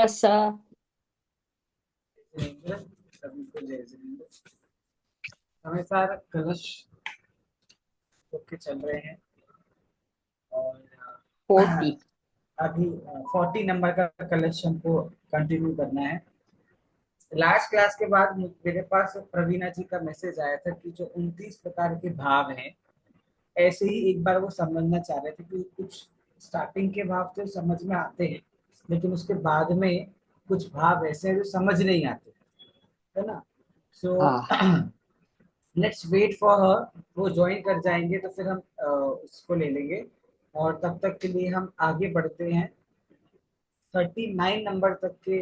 सा। सभी को जय जिनेंद्र। हमें सारा कलश होके चल रहे हैं और 40। अभी 40 नंबर का कलश हमको कंटिन्यू करना है। लास्ट क्लास के बाद मेरे पास प्रवीणा जी का मैसेज आया था कि जो 29 प्रकार के भाव हैं, ऐसे ही एक बार वो समझना चाह रहे थे कि कुछ स्टार्टिंग के भाव तो समझ में आते हैं, लेकिन उसके बाद में कुछ भाव ऐसे हैं जो समझ नहीं आते, है ना। सो हाँ। Let's wait for her. वो ज्वाइन कर जाएंगे तो फिर हम उसको ले लेंगे। और तब तक के लिए हम आगे बढ़ते हैं। 39 नंबर तक के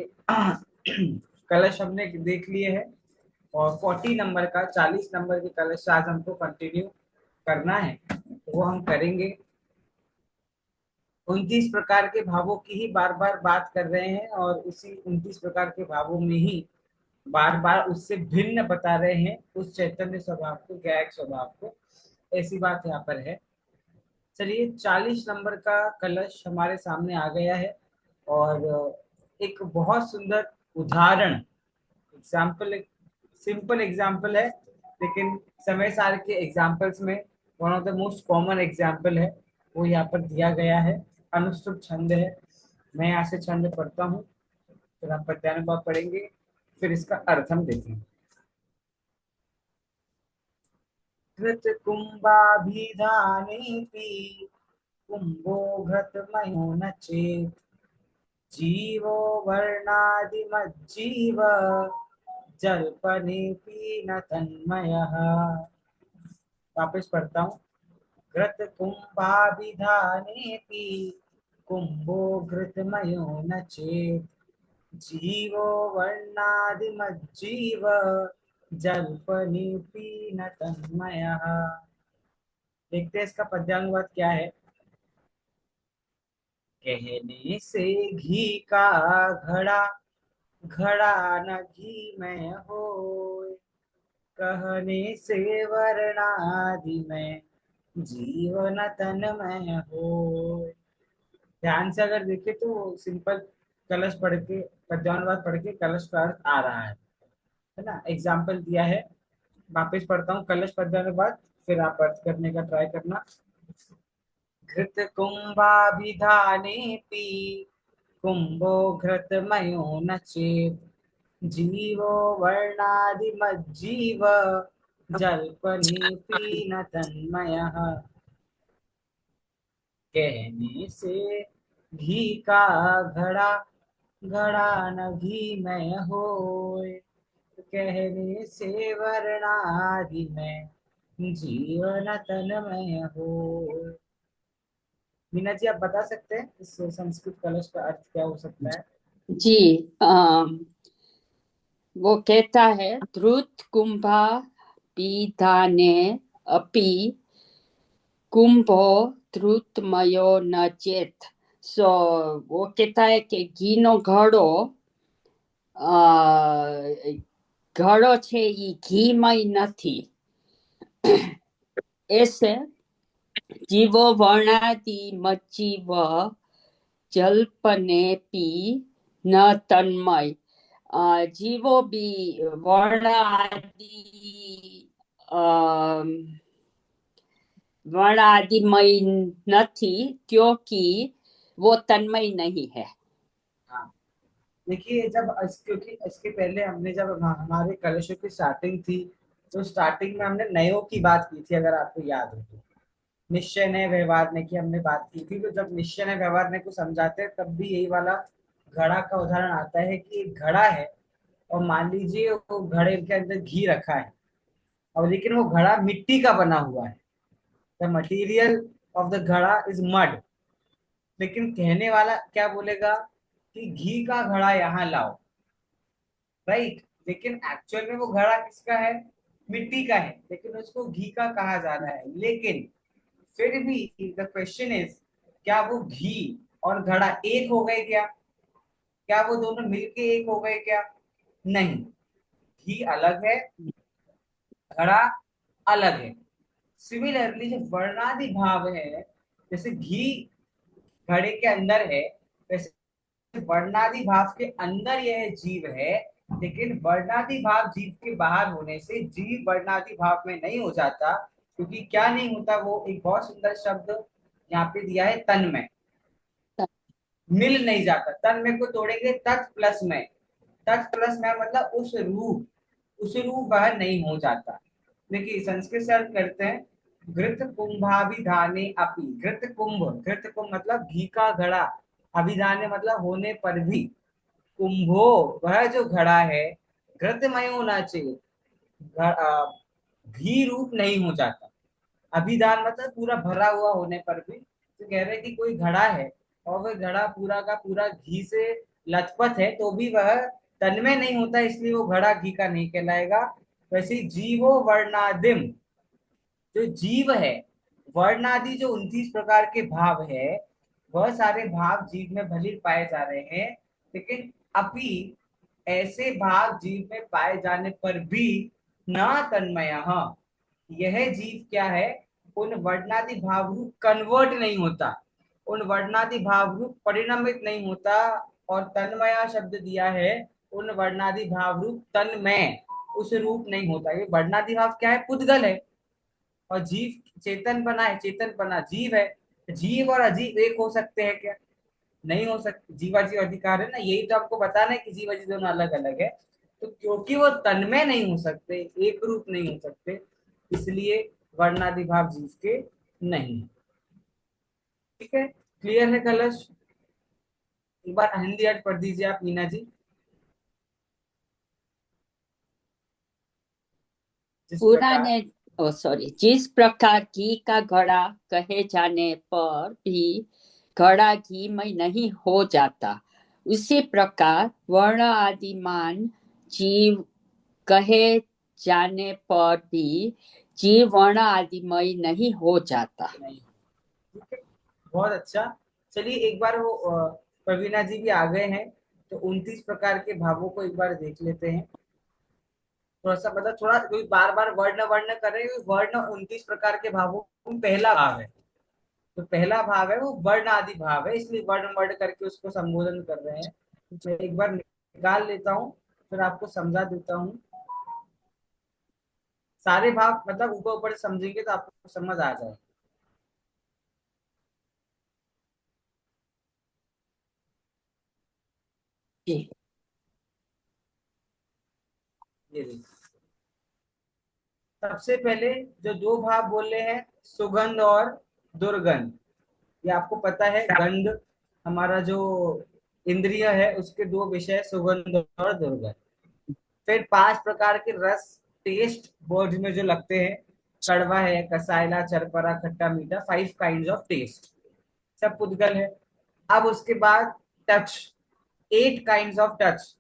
कलश हमने देख लिए हैं और 40 नंबर का 40 नंबर के कलश आज हमको कंटिन्यू करना है, तो वो हम करेंगे। 29 प्रकार के भावों की ही बार बार बात कर रहे हैं और उसी 29 प्रकार के भावों में ही बार बार उससे भिन्न बता रहे हैं उस चैतन्य स्वभाव को, गैर स्वभाव को। ऐसी बात यहाँ पर है। चलिए, 40 नंबर का कलश हमारे सामने आ गया है और एक बहुत सुंदर उदाहरण, एग्जाम्पल, एक सिंपल एग्जाम्पल है, लेकिन समय सार के एग्जाम्पल्स में one of the most common example है, वो यहाँ पर दिया गया है। अनुष्टुप छंद है। मैं यहाँ से छंद पढ़ता हूँ, फिर हम पद्यानुभाव पढ़ेंगे, फिर इसका अर्थ हम देखेंगे। कृत कुंभाभिधानेऽपि कुंभो घृतमयो न चेत् जीवो वर्णादिमज्जीव जल्पनेऽपि न तन्मयः। वापस पढ़ता हूँ। घृत कुंभाभिधानेऽपि कुंभो घृतमयो न चेत् जीवो वर्णादिमज्जीव जल्पनेऽपि न तन्मयः। देखते हैं इसका पद्यानुवाद क्या है। कहने से घी का घड़ा, घड़ा न घी में होय, कहने से वर्णादि में जीवन तन में होय। ध्यान से अगर देखे तो सिंपल कलश पढ़ के, पद्यानुवाद पढ़ के कलश का अर्थ आ रहा है ना। एग्जाम्पल दिया है। वापस पढ़ता हूँ कलश पद्यानुवाद, फिर आप अर्थ करने का ट्राई करना। घृत कुंभाभिधानेऽपि कुंभो घृतमयो न चेत् जीवो वर्णादिमज्जीव जल्पनेऽपि न तन्मयः। कहने से घी का घड़ा, घड़ा न घी में होय, कहने से वर्णादि में जीवन तन्मय होय। मीना जी, आप बता सकते हैं इस संस्कृत कलश का अर्थ क्या हो सकता है। जी। वो कहता है धृत कुंभा पीधाने अपि कुंभो धृतमयो न चेत। सो वो कहता है कि ઘીનો ઘડો ઘડો છે ઈ ઘીમય નથી, ऐसे जीवो वर्णादि मज्जीव जल्पने पी न तन्मय। जीवो भी वर्ण आदि वर्ण आदिमय नहीं, क्योंकि वो तन्मय नहीं है। हाँ, देखिए, क्योंकि इसके पहले हमने जब हमारे कलशों की स्टार्टिंग थी, तो स्टार्टिंग में हमने नयों की बात की थी, अगर आपको याद हो तो। निश्चय नए व्यवहार ने की हमने बात की थी। तो जब निश्चय नए व्यवहार ने को समझाते हैं तब भी यही वाला घड़ा का उदाहरण आता है कि एक घड़ा है और मान लीजिए वो घड़े के अंदर घी रखा है, और लेकिन वो घड़ा मिट्टी का बना हुआ है। द मटीरियल ऑफ द घड़ा इज मड। लेकिन कहने वाला क्या बोलेगा कि घी का घड़ा यहाँ लाओ, राइट। लेकिन एक्चुअल में वो घड़ा किसका है, मिट्टी का है, लेकिन उसको घी का कहा जा रहा है। लेकिन फिर भी द क्वेश्चन इज, क्या वो घी और घड़ा एक हो गए क्या? क्या वो दोनों मिलके एक हो गए क्या? नहीं। घी अलग है, घड़ा अलग है। सिमिलरली जो वर्णादि भाव है, जैसे घी घड़े के अंदर है, वैसे वर्णादि भाव के अंदर यह जीव है, लेकिन वर्णादि भाव जीव के बाहर होने से जीव वर्णादि भाव में नहीं हो जाता, क्योंकि क्या नहीं होता, वो एक बहुत सुंदर शब्द यहाँ पे दिया है, तन्मय। मिल नहीं जाता, तन्मय को तोड़ेंगे तत् प्लस में, तत् प्लस में मतलब उस रूप वह नहीं हो जाता। देखिए संस्कृत से अर्थ करते हैं, घृत कुंभाभिधाने अपि, घृत कुंभ मतलब घी का घड़ा, अभिधाने मतलब होने पर भी, कुंभो वह जो घड़ा है, घृतमय होना चाहिए, घी रूप नहीं हो जाता। अभिधान मतलब पूरा भरा हुआ होने पर भी, तो कह रहे कि कोई घड़ा है और वह घड़ा पूरा का पूरा घी से लथपथ है, तो भी वह तन्मय नहीं होता, इसलिए वो घड़ा घी का नहीं कहलाएगा। वैसे जीवो वर्णादिम, जो जीव है, वर्णादि जो 29 प्रकार के भाव है, वह सारे भाव जीव में भले पाए जा रहे हैं, लेकिन अभी ऐसे भाव जीव में पाए जाने पर भी न तन्मय, यह जीव क्या है, उन वर्णादि भाव रूप कन्वर्ट नहीं होता, उन वर्णादि भाव रूप परिणमित नहीं होता, और तन्मया शब्द दिया है, उन वर्णादि भाव रूप तन्मय उस रूप नहीं होता। ये वर्णादि भाव क्या है, पुद्गल है, और जीव चेतन बना है, चेतन बना जीव है। जीव और अजीव एक हो सकते हैं क्या, नहीं हो सकते। जीवाजीव अधिकार है ना, यही तो आपको बताना है कि जीव अजीव दोनों अलग अलग है। तो क्योंकि वो तन्मय नहीं हो सकते, एक रूप नहीं हो सकते, इसलिए वर्णादि भाव जीव के नहीं। ठीक है, क्लियर है कलश? एक बार हिंदी अर्थ पढ़ दीजिए आप मीना जी। जिस प्रकार, पुराने ओ सॉरी, जिस प्रकार घी का घड़ा कहे जाने पर भी घड़ा घीमय नहीं हो जाता, उसी प्रकार वर्ण आदिमान जीव कहे जाने पर भी जीव वर्ण आदिमय नहीं हो जाता। नहीं, ठीक है, बहुत अच्छा। चलिए एक बार वो प्रवीणा जी भी आ गए हैं, तो 29 प्रकार के भावों को एक बार देख लेते हैं। थोड़ा सा मतलब थोड़ा कोई बार बार वर्ण वर्ण कर रहे हैं, वर्ण 29 प्रकार के भावों में पहला भाव है, तो पहला भाव है वो वर्ण आदि भाव है, इसलिए वर्ण वर्ण करके उसको संबोधन कर रहे हैं। मैं एक बार निकाल लेता हूँ, फिर आपको समझा देता हूँ। सारे भाव मतलब ऊपर ऊपर समझेंगे तो आपको समझ आ जाए। जी। ये देखिए, सबसे पहले जो दो भाव बोले हैं, सुगंध और दुर्गंध। ये आपको पता है, गंध हमारा जो इंद्रिय है, उसके दो विषय सुगंध और दुर्गंध। फिर 5 प्रकार के रस, टेस्ट वर्ड में जो लगते हैं, कड़वा है, कसायला, चरपरा, खट्टा, मीठा, 5 काइंड ऑफ टेस्ट, सब पुद्गल है। अब उसके बाद टच, 8 काइंड ऑफ टच।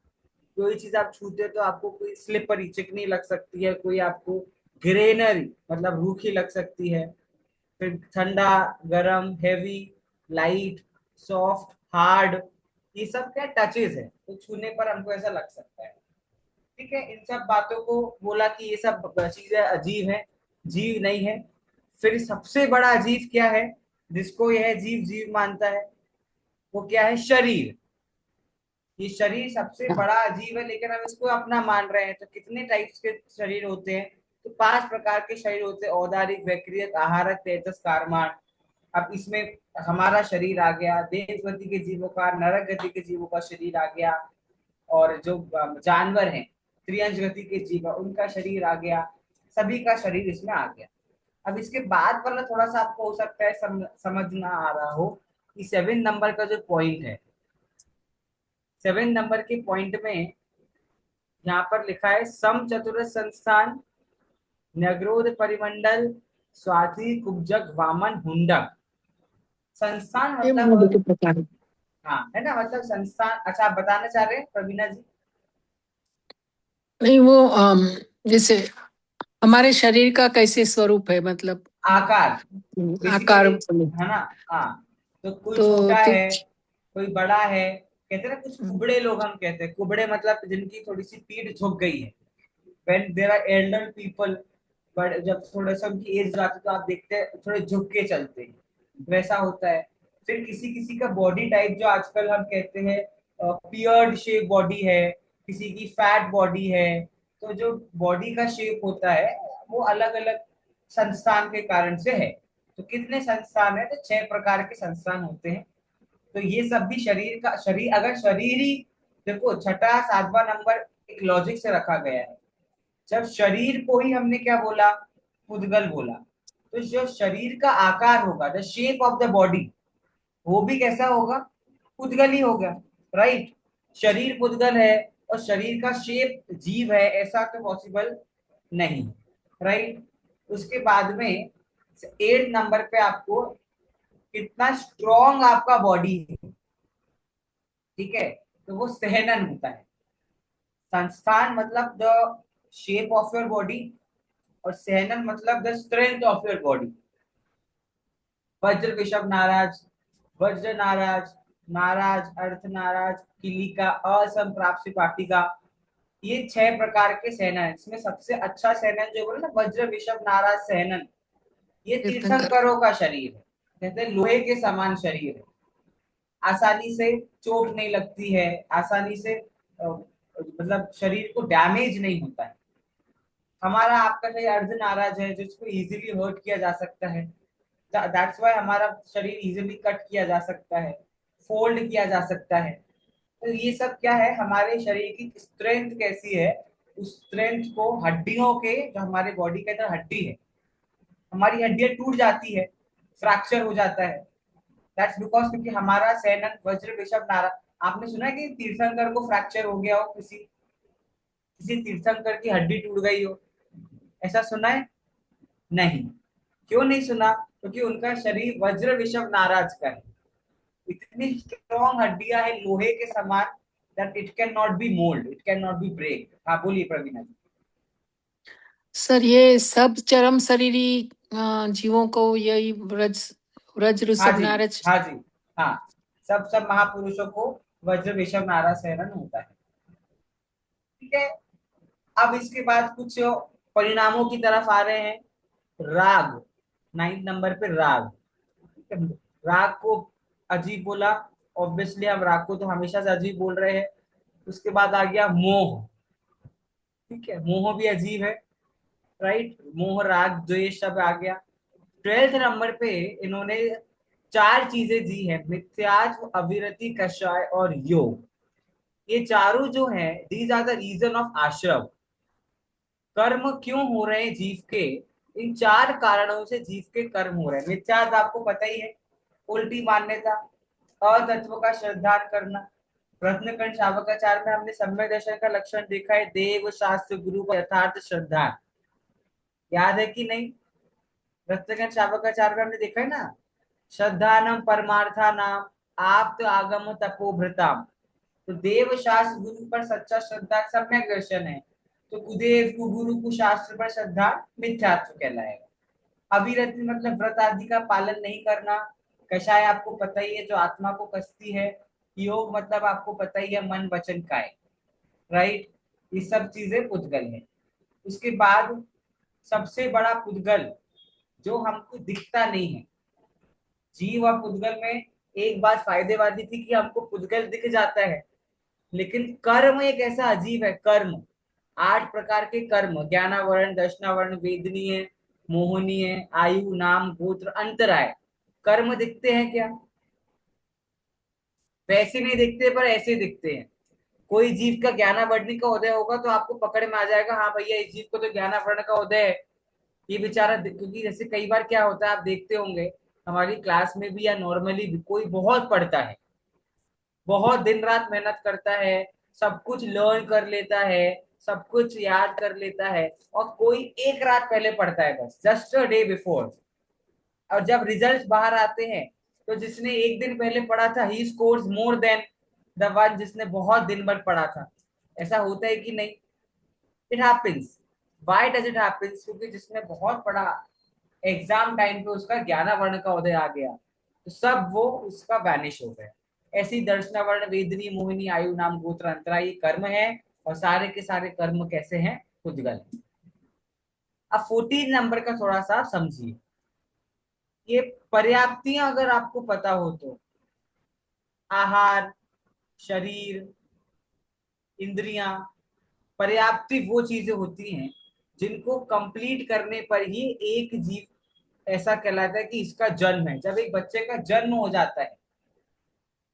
कोई चीज आप छूते हो तो आपको कोई स्लिपरी चिकनी लग सकती है, कोई आपको ग्रेनरी मतलब रूखी लग सकती है। फिर ठंडा, गरम, हेवी, लाइट, सॉफ्ट, हार्ड, ये सब क्या टचेज है, तो छूने पर हमको ऐसा लग सकता है। ठीक है, इन सब बातों को बोला कि ये सब चीजें अजीब है, जीव नहीं है। फिर सबसे बड़ा अजीब क्या है, जिसको यह जीव जीव मानता है, वो क्या है, शरीर। ये शरीर सबसे बड़ा अजीब है, लेकिन हम इसको अपना मान रहे हैं। तो कितने टाइप्स के शरीर होते हैं, तो 5 प्रकार के शरीर होते हैं, औदारिक, वैक्रियक, आहारक, तेजस, कारमान। अब इसमें हमारा शरीर आ गया, देव गति के जीवों का, नरक गति के जीवों का शरीर आ गया, और जो जानवर हैं, त्रियंश गति के जीव, उनका शरीर आ गया, सभी का शरीर इसमें आ गया। अब इसके बाद वाला थोड़ा सा आपको हो सकता है समझ ना आ रहा हो, कि 7 नंबर का जो पॉइंट है, 7 नंबर के पॉइंट में यहाँ पर लिखा है, सम चतुर संस्थान, न्यग्रोध परिमंडल, स्वाति, कुब्जक, वामन, हुंडक। संस्थान ये मतलब, मूड के प्रकार। हाँ है ना, मतलब संस्थान। अच्छा, आप बताना चाह रहे हैं प्रवीणा जी? नहीं वो जैसे हमारे शरीर का कैसे स्वरूप है, मतलब आकार, आकार। बेसिकली, है ना। हाँ, तो कोई तो छोटा है, कुछ कोई बड़ा है, कहते हैं ना कुछ कुबड़े लोग, हम कहते हैं कुबड़े मतलब जिनकी थोड़ी सी पीठ झुक गई है। when there are elder people, but जब थोड़ा सा उनकी एज जाती है तो आप देखते हैं थोड़े झुक के चलते हैं, वैसा होता है। फिर किसी किसी का बॉडी टाइप, जो आजकल हम कहते हैं पियर्ड शेप बॉडी है, किसी की फैट बॉडी है। तो जो बॉडी का शेप होता है वो अलग अलग संस्थान के कारण से है। तो कितने संस्थान है? तो 6 प्रकार के संस्थान होते हैं। तो ये सब भी शरीर का, शरीर अगर शरीर ही, देखो छठा सातवां नंबर एक लॉजिक से रखा गया है। जब शरीर को ही हमने क्या बोला? पुद्गल बोला। तो जो शरीर का आकार होगा, the shape of the body, वो भी कैसा होगा? पुद्गल ही होगा, राइट। शरीर पुद्गल है और शरीर का शेप जीव है, ऐसा तो पॉसिबल नहीं, राइट। उसके बाद में 8 नंबर पे आपको कितना स्ट्रॉन्ग आपका बॉडी है, ठीक है, तो वो सहनन होता है। संस्थान मतलब the shape of your body, और सहनन मतलब the strength of your body. वज्र ऋषभ नाराज, वज्र नाराज, नाराज अर्थ नाराज, किलिका, असंप्राप्ति पाटिका, ये 6 प्रकार के सेना है। इसमें सबसे अच्छा सेनन जो बोले ना, वज्र ऋषभ नाराज सेनन, ये तीर्थंकर। तीर्थंकरों का शरीर है। कहते हैं लोहे के समान शरीर है, आसानी से चोट नहीं लगती है, आसानी से मतलब शरीर को डैमेज नहीं होता है। हमारा आपका शरीर अर्ध नाराज है, जिसको इजीली हर्ट किया जा सकता है। दैट्स वाई हमारा शरीर इजीली कट किया जा सकता है, फोल्ड किया जा सकता है। तो ये सब क्या है? हमारे शरीर की स्ट्रेंथ कैसी है, उस स्ट्रेंथ को हड्डियों के, जो हमारे बॉडी के अंदर हड्डी है, हमारी हड्डियां टूट जाती है, फ्रैक्चर हो जाता है। दैट्स बिकॉज क्योंकि हमारा सेनन वज्र ऋषभ नारा। आपने सुना है कि तीर्थंकर को फ्रैक्चर हो गया हो, किसी किसी तीर्थंकर की हड्डी टूट गई हो, ऐसा सुना है? नहीं। क्यों नहीं सुना? क्योंकि उनका शरीर वज्र ऋषभ नाराज का है। इतनी स्ट्रॉन्ग हड्डियां हैं लोहे के समान, that it can not be mould, it can not be break. हाँ बोलिए प्रवीणा जी। सर ये सब चरम शरीरी जीवों को यही व्रज व्रज हाँ ऋषभ जी, नारज। हाँ जी, हाँ, सब सब महापुरुषों को वज्र ऋषभ नाराज सहन होता है, ठीक है। अब इसके बाद कुछ परिणामों की तरफ आ रहे हैं। राग, 9 नंबर पे राग। राग को अजीब बोला, ऑब्वियसली हम राग को तो हमेशा से अजीब बोल रहे हैं। उसके बाद आ गया मोह, ठीक है, मोह भी अजीब है, राइट। मोह राग द्वेष सब आ गया। 12th नंबर पे इन्होंने 4 चीजें दी है, मिथ्यात्व, अविरति, कषाय और योग। ये चारों जो है, these are the reason of ashram. कर्म क्यों हो रहे हैं जीव के? इन 4 कारणों से जीव के कर्म हो रहे हैं। मिथ्यात्व आपको पता ही है, उल्टी मान्यता, अतत्व का श्रद्धा करना। रत्नकण शावकाचार में हमने सम्य दर्शन का लक्षण देखा है, देव शास्त्र गुरु का यथार्थ श्रद्धा, याद है कि नहीं? रत्नकण शावकाचार में हमने देखा है ना, श्रद्धानम परमार्था नाम आप्त आगम तपोभृताम। तो देव शास्त्र गुरु पर सच्चा श्रद्धा सम्यक दर्शन है। तो कुदेव कुगुरु कुशास्त्र पर श्रद्धा मिथ्यात्व कहलाएगा। अविरति मतलब व्रत आदि का पालन नहीं करना। कषाय आपको पता ही है, जो आत्मा को कसती है। योग मतलब आपको पता ही है, मन वचन काय, राइट। ये सब चीजें पुद्गल है। उसके बाद सबसे बड़ा पुद्गल जो हमको दिखता नहीं है, जीव और पुद्गल में एक बात फायदेवादी थी कि हमको पुद्गल दिख जाता है, लेकिन कर्म एक ऐसा अजीब है। कर्म 8 प्रकार के कर्म, ज्ञानावरण, दर्शनावरण, वेदनीय, मोहनीय, आयु, नाम, गोत्र, अंतराय, कर्म दिखते हैं क्या? वैसे नहीं दिखते, पर ऐसे दिखते हैं। कोई जीव का ज्ञानावरणी का उदय होगा तो आपको पकड़ में आ जाएगा, हाँ भैया इस जीव को तो ज्ञानावरण का उदय है, ये बेचारा। क्योंकि जैसे कई बार क्या होता है, आप देखते होंगे हमारी क्लास में भी या नॉर्मली भी, कोई बहुत पढ़ता है, बहुत दिन रात मेहनत करता है, सब कुछ लर्न कर लेता है, सब कुछ याद कर लेता है, और कोई एक रात पहले पढ़ता है, बस जस्ट अ डे बिफोर। और जब रिजल्ट बाहर आते हैं, तो जिसने एक दिन पहले पढ़ा था, he scores more than the one जिसने बहुत दिन भर पढ़ा था। ऐसा होता है कि नहीं? It happens. Why does it happens? क्योंकि जिसने बहुत पढ़ा, एग्जाम टाइम पे उसका ज्ञानावर्ण का उदय आ गया, तो सब वो उसका वैनिश हो गया। ऐसी दर्शनावर्ण, वेदनी, मोहिनी, आयु, नाम, गोत्र, अंतरा, ये कर्म है। और सारे के सारे कर्म कैसे हैं? पुद्गल। अब 14 नंबर का थोड़ा सा समझिए। ये पर्याप्तियां अगर आपको पता हो तो, आहार, शरीर, इंद्रियां, पर्याप्ति वो चीजें होती हैं जिनको कंप्लीट करने पर ही एक जीव ऐसा कहलाता है कि इसका जन्म है। जब एक बच्चे का जन्म हो जाता है,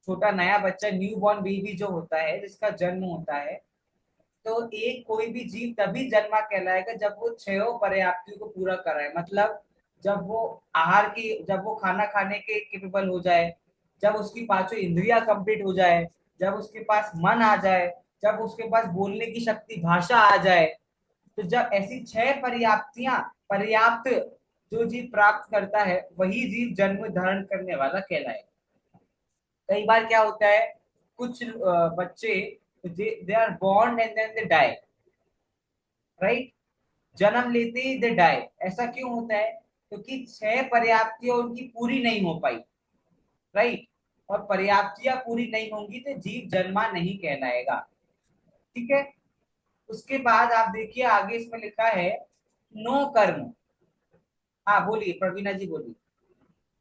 छोटा नया बच्चा, न्यू बॉर्न बेबी जो होता है, जिसका जन्म होता है, तो एक कोई भी जीव तभी जन्मा कहलाएगा जब वो छह पर्याप्तियों को पूरा कराए। मतलब जब वो जब वो खाना खाने के केपेबल हो जाए, जब उसकी पांचों इंद्रियां कंप्लीट हो जाए, जब उसके पास मन आ जाए, जब उसके पास बोलने की शक्ति, भाषा आ जाए, तो जब ऐसी छह पर्याप्तियां पर्याप्त जो जीव प्राप्त करता है, वही जीव जन्म धारण करने वाला कहलाए। कई बार क्या होता है, कुछ बच्चे they are born and then they die, right? जन्म लेते ही दे डाई। ऐसा क्यों होता है? क्योंकि छह पर्याप्तियां उनकी पूरी नहीं हो पाई, राइट? और पर्याप्तियां पूरी नहीं होंगी तो जीव जन्मा नहीं कहलाएगा। ठीक है। उसके बाद आप देखिए आगे इसमें लिखा है नो कर्म। हाँ बोलिए प्रवीणा जी, बोलिए।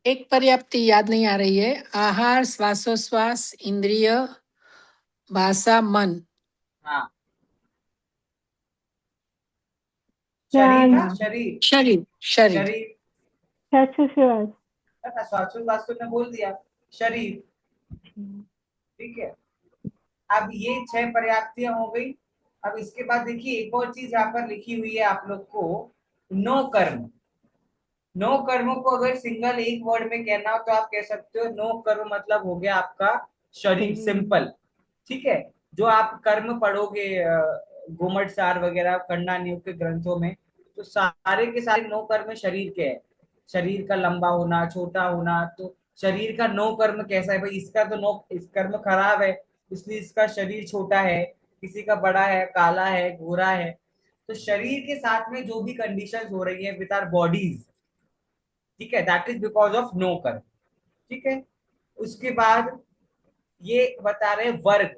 एक पर्याप्ति याद नहीं आ रही है। आहार, श्वासोश्वास, इंद्रिय, भाषा, मन। हाँ, शरीर ज्ञान, ना, शरीर, शरीर, शरीर। शरीर। श्वासोश्वास। श्वासोच्छ्वास तो मैं बोल दिया, शरीर। ठीक है। अब ये छह पर्याप्तियां हो गई। अब इसके बाद देखिए एक और चीज यहाँ पर लिखी हुई है आप लोग को, नो कर्म। नो कर्म को अगर सिंगल एक वर्ड में कहना हो तो आप कह सकते हो नो कर्म मतलब हो गया आपका शरीर, सिंपल। ठीक है। जो आप कर्म पढ़ोगे घुमट सार वगैरह खंडा नियुक्त के ग्रंथों में, तो सारे के सारे नो कर्म शरीर के है। शरीर का लंबा होना, छोटा होना, तो शरीर का नो कर्म कैसा है भाई? इसका तो नो, इस कर्म खराब है इसलिए इसका शरीर छोटा है, किसी का बड़ा है, काला है, गोरा है। तो शरीर के साथ में जो भी कंडीशंस हो रही है विद आवर बॉडीज, ठीक है, that is because of no karma. ठीक है। उसके बाद ये बता रहे वर्ग।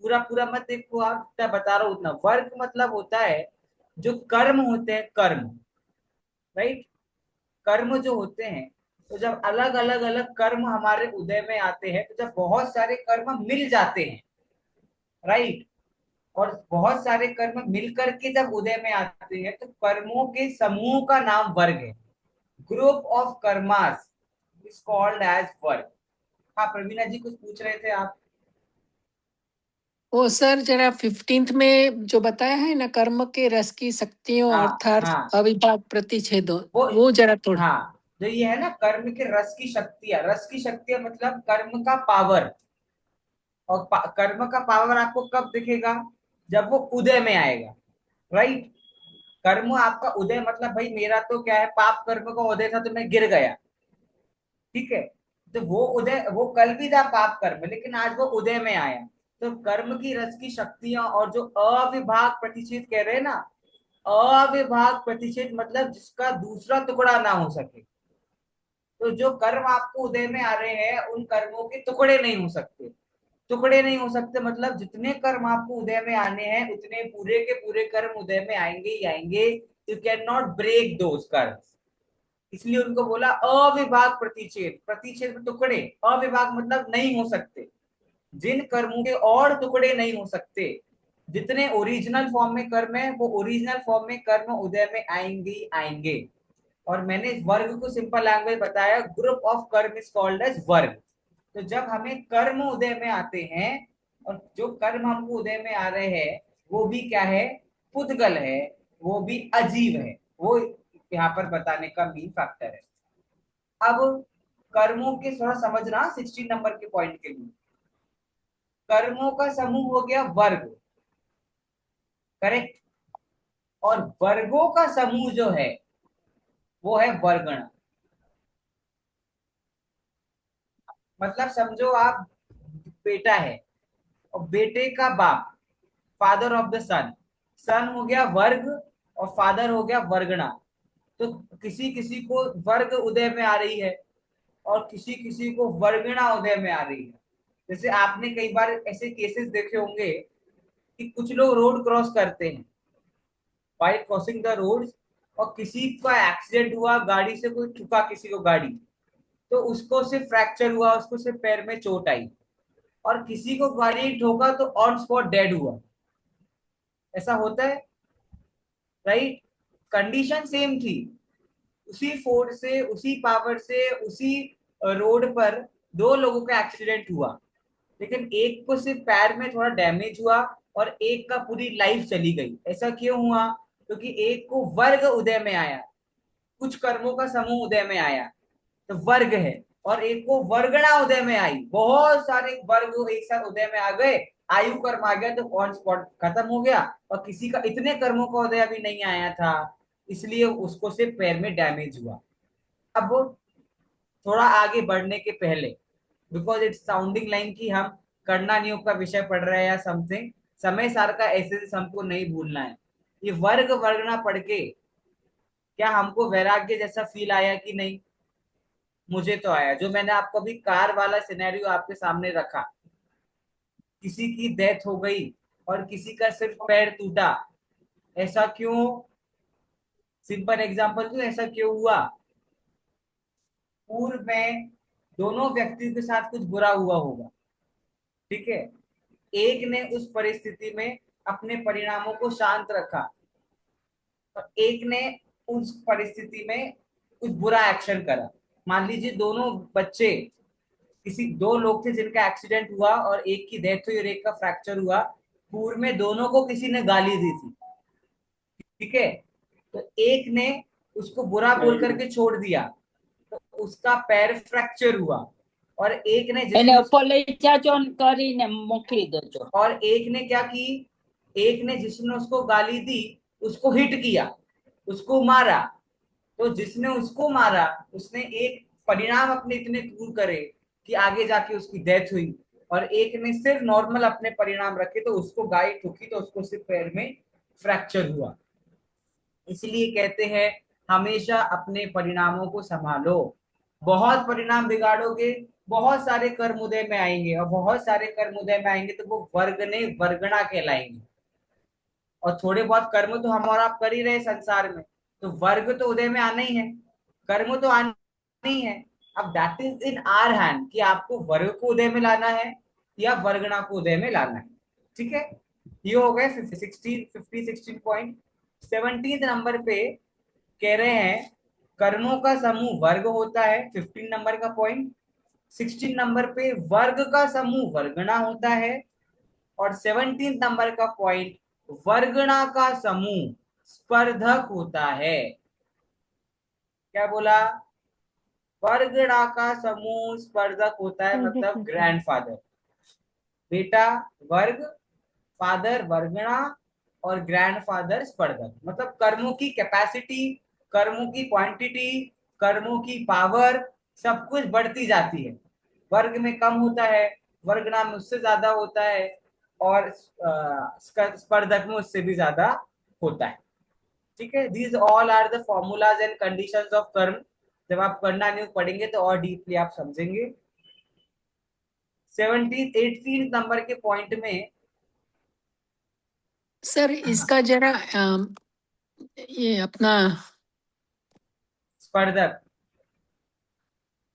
पूरा पूरा मत देखो आप, जितना बता रहा हूं उतना। वर्ग मतलब होता है जो कर्म होते हैं, कर्म, राइट? कर्म जो होते हैं, तो जब अलग अलग अलग कर्म हमारे उदय में आते हैं, तो जब बहुत सारे कर्म मिल जाते हैं, राइट, और बहुत सारे कर्म मिलकर के जब उदय में आते हैं, तो कर्मों के समूह का नाम वर्ग है। Group of karmas is called as varga. हाँ प्रवीणा जी कुछ पूछ रहे थे आप? वो सर जरा 15th में जो बताया है ना, कर्म के रस की शक्तियों, हाँ अर्थात हाँ, अविभाग प्रतिषेधों, वो, वो जरा थोड़ा। हाँ, जो ये है ना कर्म के रस की शक्तियां, रस की शक्तियां मतलब कर्म का पावर। और कर्म का पावर आपको कब दिखेगा? जब वो उदय में आएगा, राइट? कर्म आपका उदय मतलब भाई मेरा तो क्या है, पाप कर्म का उदय था तो मैं गिर गया, ठीक है, तो वो उदय, वो कल भी था पाप कर्म, लेकिन आज वो उदय में आया। तो कर्म की रस की शक्तियां, और जो अविभाग प्रतिषेध कह रहे हैं ना, अविभाग प्रतिषेध मतलब जिसका दूसरा टुकड़ा ना हो सके। तो जो कर्म आपको उदय में आ रहे हैं उन कर्मों के टुकड़े नहीं हो सकते। टुकड़े नहीं हो सकते मतलब जितने कर्म आपको उदय में आने हैं उतने पूरे के पूरे कर्म उदय में आएंगे ही आएंगे। You can not break those karma. इसलिए उनको बोला अविभाग प्रतिषेध। प्रतिषेध में टुकड़े, अविभाग मतलब नहीं हो सकते। जिन कर्मों के और टुकड़े नहीं हो सकते, जितने ओरिजिनल फॉर्म में कर्म है, वो ओरिजिनल फॉर्म में कर्म उदय में आएंगे ही आएंगे। और मैंने इस वर्ग को सिंपल लैंग्वेज बताया, ग्रुप ऑफ कर्म इज कॉल्ड एज वर्ग। तो जब हमें कर्म उदय में आते हैं, और जो कर्म हमको उदय में आ रहे हैं वो भी क्या है, पुद्गल है, वो भी अजीब है, वो यहाँ पर बताने का मेन फैक्टर है। अब कर्मों के थोड़ा समझना 16 नंबर के पॉइंट के लिए। कर्मों का समूह हो गया वर्ग, करेक्ट? और वर्गों का समूह जो है वो है वर्गण। मतलब समझो आप बेटा है और बेटे का बाप, फादर ऑफ द सन, सन हो गया वर्ग और फादर हो गया वर्गणा। तो किसी किसी को वर्ग उदय में आ रही है और किसी किसी को वर्गणा उदय में आ रही है। जैसे आपने कई बार ऐसे केसेस देखे होंगे कि कुछ लोग रोड क्रॉस करते हैं, बाय क्रॉसिंग द रोड, और किसी का एक्सीडेंट हुआ, गाड़ी से कोई ठुका किसी को गाड़ी, तो उसको सिर्फ फ्रैक्चर हुआ, उसको सिर्फ पैर में चोट आई, और किसी को गाड़ी ठोका तो ऑन स्पॉट डेड हुआ, ऐसा होता है, राइट। कंडीशन सेम थी, उसी फोर्स से, उसी पावर से, उसी रोड पर दो लोगों का एक्सीडेंट हुआ, लेकिन एक को सिर्फ पैर में थोड़ा डैमेज हुआ और एक का पूरी लाइफ चली गई। ऐसा क्यों हुआ? क्योंकि एक को वर्ग उदय में आया, कुछ कर्मों का समूह उदय में आया तो वर्ग है, और एक को वर्गणा उदय में आई, बहुत सारे वर्ग एक साथ उदय में आ गए, आयु कर्म आ गया तो ऑन स्पॉट खत्म हो गया। और किसी का इतने कर्मों का उदय अभी नहीं आया था, इसलिए उसको सिर्फ पैर में डैमेज हुआ। अब थोड़ा आगे बढ़ने के पहले, बिकॉज इट्स साउंडिंग लाइन की हम करना नियोग का विषय पढ़ रहे हैं या समथिंग, समय सार का ऐसे हमको नहीं भूलना है। ये वर्ग वर्गना पढ़ के क्या हमको वैराग्य जैसा फील आया कि नहीं? मुझे तो आया। जो मैंने आपको अभी कार वाला सिनेरियो आपके सामने रखा, किसी की डेथ हो गई और किसी का सिर्फ पैर टूटा, ऐसा क्यों? सिंपल एग्जांपल क्यों ऐसा क्यों हुआ? पूर्व में दोनों व्यक्तियों के साथ कुछ बुरा हुआ होगा, ठीक है। एक ने उस परिस्थिति में अपने परिणामों को शांत रखा और एक ने उस परिस्थिति में कुछ बुरा एक्शन करा। मान लीजिए दोनों बच्चे, किसी दो लोग थे जिनका एक्सीडेंट हुआ और एक की डेथ हुई और एक का फ्रैक्चर हुआ। पूर्व में दोनों को किसी ने गाली दी थी, ठीक है। तो एक ने उसको बुरा बोल करके छोड़ दिया तो उसका पैर फ्रैक्चर हुआ, और एक ने એને जिसने apologize કરીને મોકલી દેજો। और एक ने क्या की, एक ने जिसने उसको गाली दी उसको हिट किया, उसको मारा। तो जिसने उसको मारा उसने एक परिणाम अपने इतने क्रूर करे कि आगे जाके उसकी डेथ हुई, और एक ने सिर्फ नॉर्मल अपने परिणाम रखे तो उसको गाय ठुकी तो उसको सिर्फ पैर में फ्रैक्चर हुआ। इसलिए कहते हैं हमेशा अपने परिणामों को संभालो। बहुत परिणाम बिगाड़ोगे, बहुत सारे कर्म उदय में आएंगे, और बहुत सारे कर्म उदय में आएंगे तो वो वर्ग ने वर्गणा कहलाएंगे। और थोड़े बहुत कर्म तो हम और आप कर ही रहे संसार में, तो वर्ग तो उदय में आना ही है, कर्म तो आना ही है। अब that is in our hand कि आपको वर्ग को उदय में लाना है या वर्गणा को उदय में लाना है, ठीक है। ये हो गए 16 पॉइंट। 17 नंबर पे कह रहे हैं कर्मों का समूह वर्ग होता है, 15 नंबर का पॉइंट। 16 नंबर पे वर्ग का समूह वर्गणा होता है, और 17 नंबर का पॉइंट वर्गणा का समूह स्पर्धक होता है। क्या बोला? वर्गणा का समूह स्पर्धक होता है, मतलब ग्रैंडफादर। बेटा वर्ग, फादर वर्गणा, और ग्रैंडफादर स्पर्धक। मतलब कर्मों की कैपेसिटी, कर्मों की क्वांटिटी, कर्मों की पावर सब कुछ बढ़ती जाती है। वर्ग में कम होता है, वर्गणा में उससे ज्यादा होता है, और स्पर्धक में उससे भी ज्यादा होता है, ठीक है। These all are the formulas and conditions of karma. जब आप करना न्यू पढ़ेंगे तो और डीपली आप समझेंगे। 18 नंबर के पॉइंट में सर इसका जरा ये अपना स्पर्धक,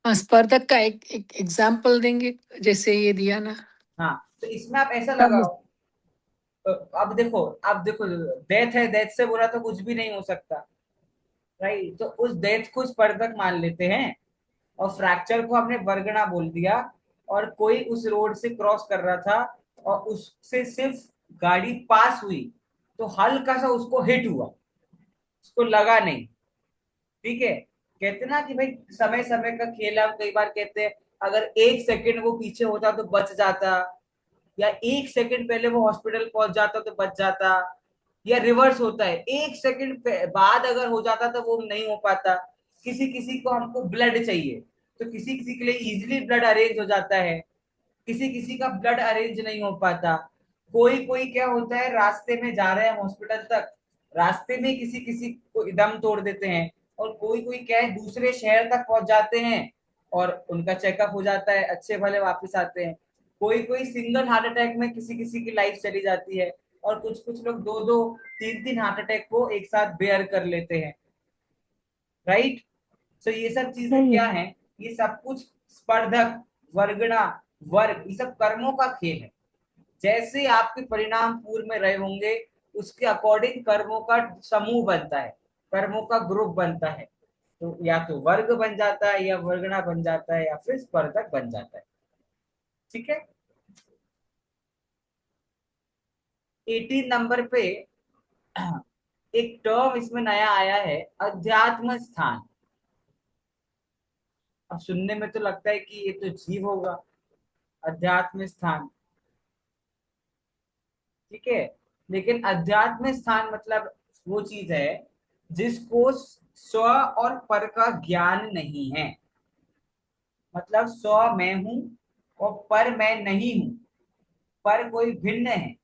स्पर्धक का एक एग्जाम्पल देंगे, जैसे ये दिया ना। हाँ तो इसमें आप ऐसा तब लगाओ। तो अब देखो डेथ है, डेथ से बुरा तो कुछ भी नहीं हो सकता, राइट। तो उस डेथ को स्पर्धक मान लेते हैं, और फ्रैक्चर को हमने वर्गना बोल दिया। और कोई उस रोड से क्रॉस कर रहा था और उससे सिर्फ गाड़ी पास हुई तो हल्का सा उसको हिट हुआ, उसको लगा नहीं, ठीक है। कहते ना कि भाई समय समय का खेल है। हम कई बार कहते हैं अगर 1 सेकंड वो पीछे होता तो बच जाता, या 1 सेकंड पहले वो हॉस्पिटल पहुंच जाता तो बच जाता, या रिवर्स होता है 1 सेकंड बाद अगर हो जाता तो वो नहीं हो पाता। किसी किसी को हमको ब्लड चाहिए तो किसी किसी के लिए इजीली ब्लड अरेंज हो जाता है, किसी किसी का ब्लड अरेंज नहीं हो पाता। कोई कोई क्या होता है, रास्ते में जा रहे हैं हॉस्पिटल तक, रास्ते में किसी किसी को दम तोड़ देते हैं। और कोई कोई क्या है, दूसरे शहर तक पहुंच जाते हैं और उनका चेकअप हो जाता है, अच्छे भले वापस आते हैं। कोई कोई सिंगल हार्ट अटैक में किसी किसी की लाइफ चली जाती है, और कुछ कुछ लोग दो दो तीन तीन हार्ट अटैक को एक साथ बेयर कर लेते हैं, राइट। तो ये सब चीजें सही क्या है। है? ये सब कुछ स्पर्धक, वर्गणा, वर्ग, ये सब कर्मों का खेल है। जैसे आपके परिणाम पूर्व में रहे होंगे उसके अकॉर्डिंग कर्मों का समूह बनता है, कर्मों का ग्रुप बनता है। तो या तो वर्ग बन जाता है, या वर्गना बन जाता है, या फिर स्पर्धक बन जाता है। ठीक है। 18 नंबर पे एक टर्म इसमें नया आया है, अध्यात्म स्थान। अब सुनने में तो लगता है कि ये तो जीव होगा, अध्यात्म स्थान। ठीक है। लेकिन अध्यात्म स्थान मतलब वो चीज है जिसको स्व और पर का ज्ञान नहीं है। मतलब स्व मैं हूं और पर मैं नहीं हूं, पर कोई भिन्न है,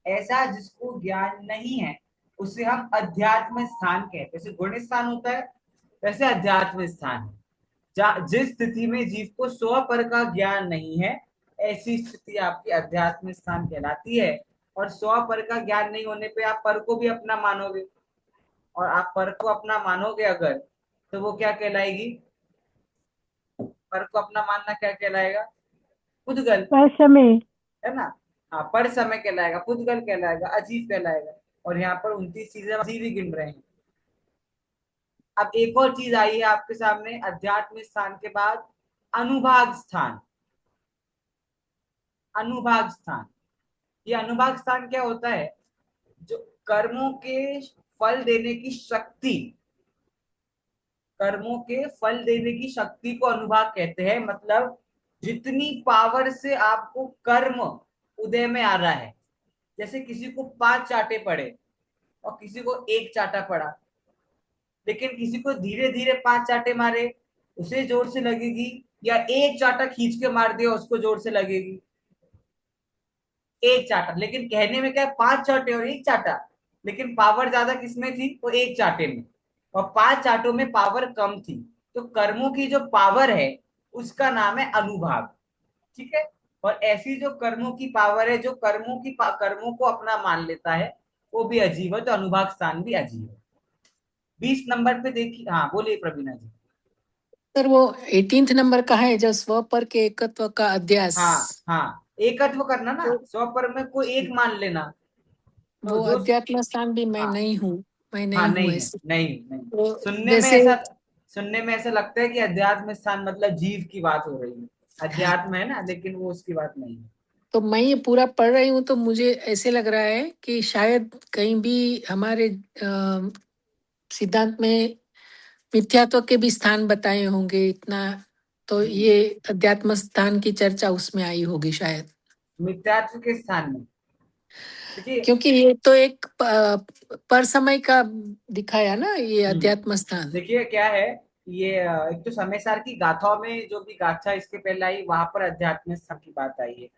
ऐसा जिसको ज्ञान नहीं है उसे हम अध्यात्म स्थान कहते हैं। जैसे गुण स्थान होता है वैसे अध्यात्म स्थान है। जिस स्थिति में जीव को स्व पर का ज्ञान नहीं है, ऐसी स्थिति आपकी अध्यात्म स्थान कहलाती है। और स्व पर का ज्ञान नहीं होने पे आप पर को भी अपना मानोगे, और आप पर को अपना मानोगे अगर, तो वो क्या कहलाएगी? पर को अपना मानना क्या कहलाएगा? पुद्गल, पर समय। है ना। हाँ, पर समय कहलाएगा, पुद्गल कहलाएगा, अजीव कहलाएगा। और यहाँ पर 29 चीजें अजीब ही गिन रहे हैं। अब एक और चीज आई है आपके सामने अध्यात्म स्थान के बाद, अनुभाग स्थान। अनुभाग स्थान, ये अनुभाग स्थान क्या होता है? जो कर्मों के फल देने की शक्ति, कर्मों के फल देने की शक्ति को अनुभाग कहते हैं। मतलब जितनी पावर से आपको कर्म उदय में आ रहा है। जैसे किसी को 5 चाटे पड़े और किसी को 1 चाटा पड़ा, लेकिन किसी को धीरे धीरे 5 चाटे मारे उसे जोर से लगेगी, या 1 चाटा खींच के मार दिया उसको जोर से लगेगी। 1 चाटा, लेकिन कहने में क्या है 5 चाटे और 1 चाटा, लेकिन पावर ज्यादा किसमें थी? वो 1 चाटे में, और 5 चाटों में पावर कम थी। तो कर्मों की जो पावर है उसका नाम है अनुभाग। ठीक है। और ऐसी जो कर्मों की पावर है, जो कर्मों को अपना मान लेता है, वो भी अजीब है। तो अनुभाग स्थान भी अजीब है। 20 नंबर पे देखिए, हाँ बोलिए प्रवीणा जी। सर वो 18th नंबर का है जो स्व पर के एकत्व का अध्यास। हाँ हाँ, एकत्व करना ना, तो स्वपर में को एक मान लेना। तो वो जो, अध्यात्म स्थान भी मैं हाँ नहीं हूँ, मैं हाँ, नहीं हूँ नहीं है, ऐसे। नहीं नहीं। तो सुनने में जैसे ऐसा सुनने में ऐसा लगता है कि अध्यात्म स्थान मतलब जीव की बात हो रही है। अध्यात्म है ना, लेकिन वो उसकी बात नहीं है। तो मैं ये पूरा पढ़ रही हूँ तो मुझे ऐसे लग रहा है कि शायद कहीं भी हमारे सिद्धांत में मिथ्यात्व के भी स्थान बताए होंगे इतना, तो ये अध्यात्म स्थान की चर्चा उसमें आई होगी शायद। मिथ्यात्व के स्थान में देखिए। क्योंकि ये तो एक पर समय का दिखाया ना ये अध्यात्म स्थान। देखिए क्या है, ये एक तो समय सार की गाथाओं में जो भी गाथा इसके पहले आई वहां पर अध्यात्म स्थान की बात आई है।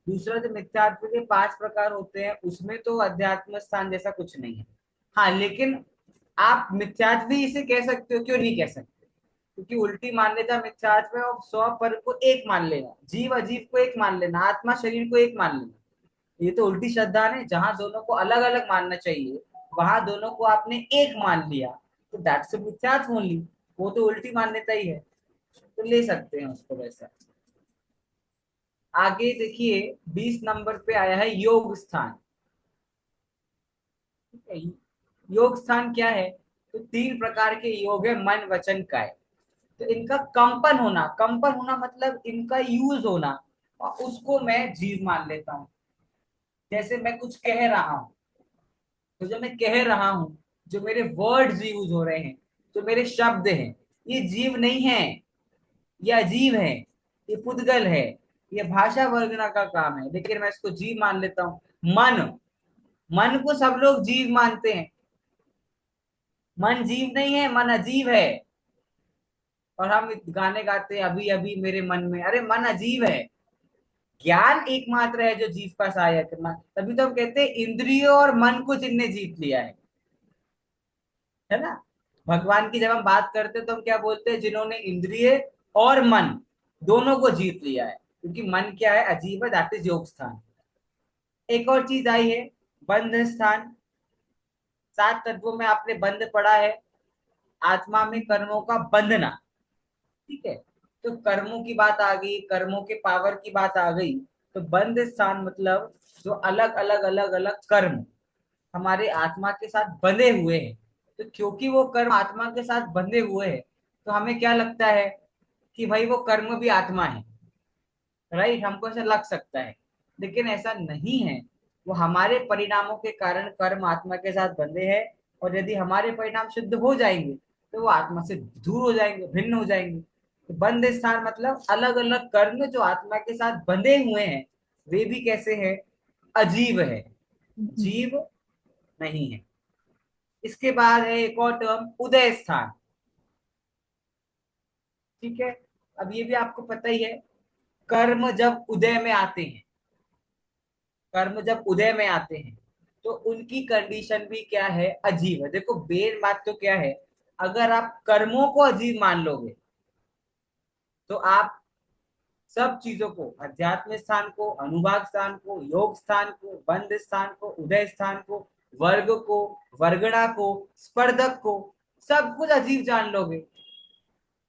दूसरा, जो मिथ्यात्व के 5 प्रकार होते हैं उसमें तो अध्यात्म स्थान जैसा कुछ नहीं है। हाँ, लेकिन आप मिथ्यात्व भी इसे कह सकते हो, क्यों नहीं कह सकते? क्योंकि उल्टी मान्यता मिथ्यात्व है, और स्व पर को एक मान लेना, जीव अजीव को एक मान लेना, आत्मा शरीर को एक मान लेना, ये तो उल्टी श्रद्धा है। जहां दोनों को अलग अलग मानना चाहिए वहां दोनों को आपने एक मान लिया, तो दैट्स मिथ्यात्व ओनली। वो तो उल्टी मान्यता ही है। तो ले सकते हैं उसको वैसा। आगे देखिए 20 नंबर पे आया है योग स्थान। ठीक है? योग स्थान क्या है? तो 3 प्रकार के योग है, मन वचन काया। तो इनका कंपन होना मतलब इनका यूज होना, और उसको मैं जीव मान लेता हूं। जैसे मैं कुछ कह रहा हूं, तो जो मैं कह रहा हूं, जो मेरे वर्ड्स यूज हो रहे हैं, जो मेरे शब्द हैं, ये जीव नहीं है, ये अजीब है, ये पुद्गल है, ये भाषा वर्गना का काम है, लेकिन मैं इसको जीव मान लेता हूं। मन, मन को सब लोग जीव मानते हैं। मन जीव नहीं है, मन अजीब है। और हम गाने गाते हैं अभी अभी मेरे मन में, अरे मन अजीब है। ज्ञान एकमात्र है जो जीव का सहायक है। तभी तो हम कहते हैं इंद्रियों और मन को जिनने जीत लिया है ना। भगवान की जब हम बात करते हैं तो हम क्या बोलते हैं? जिन्होंने इंद्रिय और मन दोनों को जीत लिया है। क्योंकि मन क्या है? अजीब है, दैट इज योग स्थान। एक और चीज आई है, बंध स्थान। 7 तत्वों में आपने बंध पढ़ा है, आत्मा में कर्मों का बंधना। ठीक है। तो कर्मों की बात आ गई, कर्मों के पावर की बात आ गई। तो बंद स्थान मतलब जो अलग अलग अलग अलग कर्म हमारे आत्मा के साथ बंधे हुए हैं। तो क्योंकि वो कर्म आत्मा के साथ बंधे हुए हैं, तो हमें क्या लगता है कि भाई वो कर्म भी आत्मा है। राइट, हमको ऐसा लग सकता है, लेकिन ऐसा नहीं है। वो हमारे परिणामों के कारण कर्म आत्मा के साथ बंधे हैं, और यदि हमारे परिणाम शुद्ध हो जाएंगे तो वो आत्मा से दूर हो जाएंगे, भिन्न हो जाएंगे। तो बंध स्थान मतलब अलग अलग कर्म जो आत्मा के साथ बंधे हुए हैं, वे भी कैसे हैं? अजीव है, जीव नहीं है। इसके बाद है एक और टर्म, उदय स्थान। ठीक है, अब ये भी आपको पता ही है, कर्म जब उदय में आते हैं, कर्म जब उदय में आते हैं तो उनकी कंडीशन भी क्या है? अजीब है। देखो मेन बात तो क्या है, अगर आप कर्मों को अजीब मान लोगे तो आप सब चीजों को, अध्यात्म स्थान को, अनुभाग स्थान को, योग स्थान को, बंध स्थान को, उदय स्थान को, वर्ग को, वर्गणा को, स्पर्धक को, सब कुछ अजीब जान लोगे।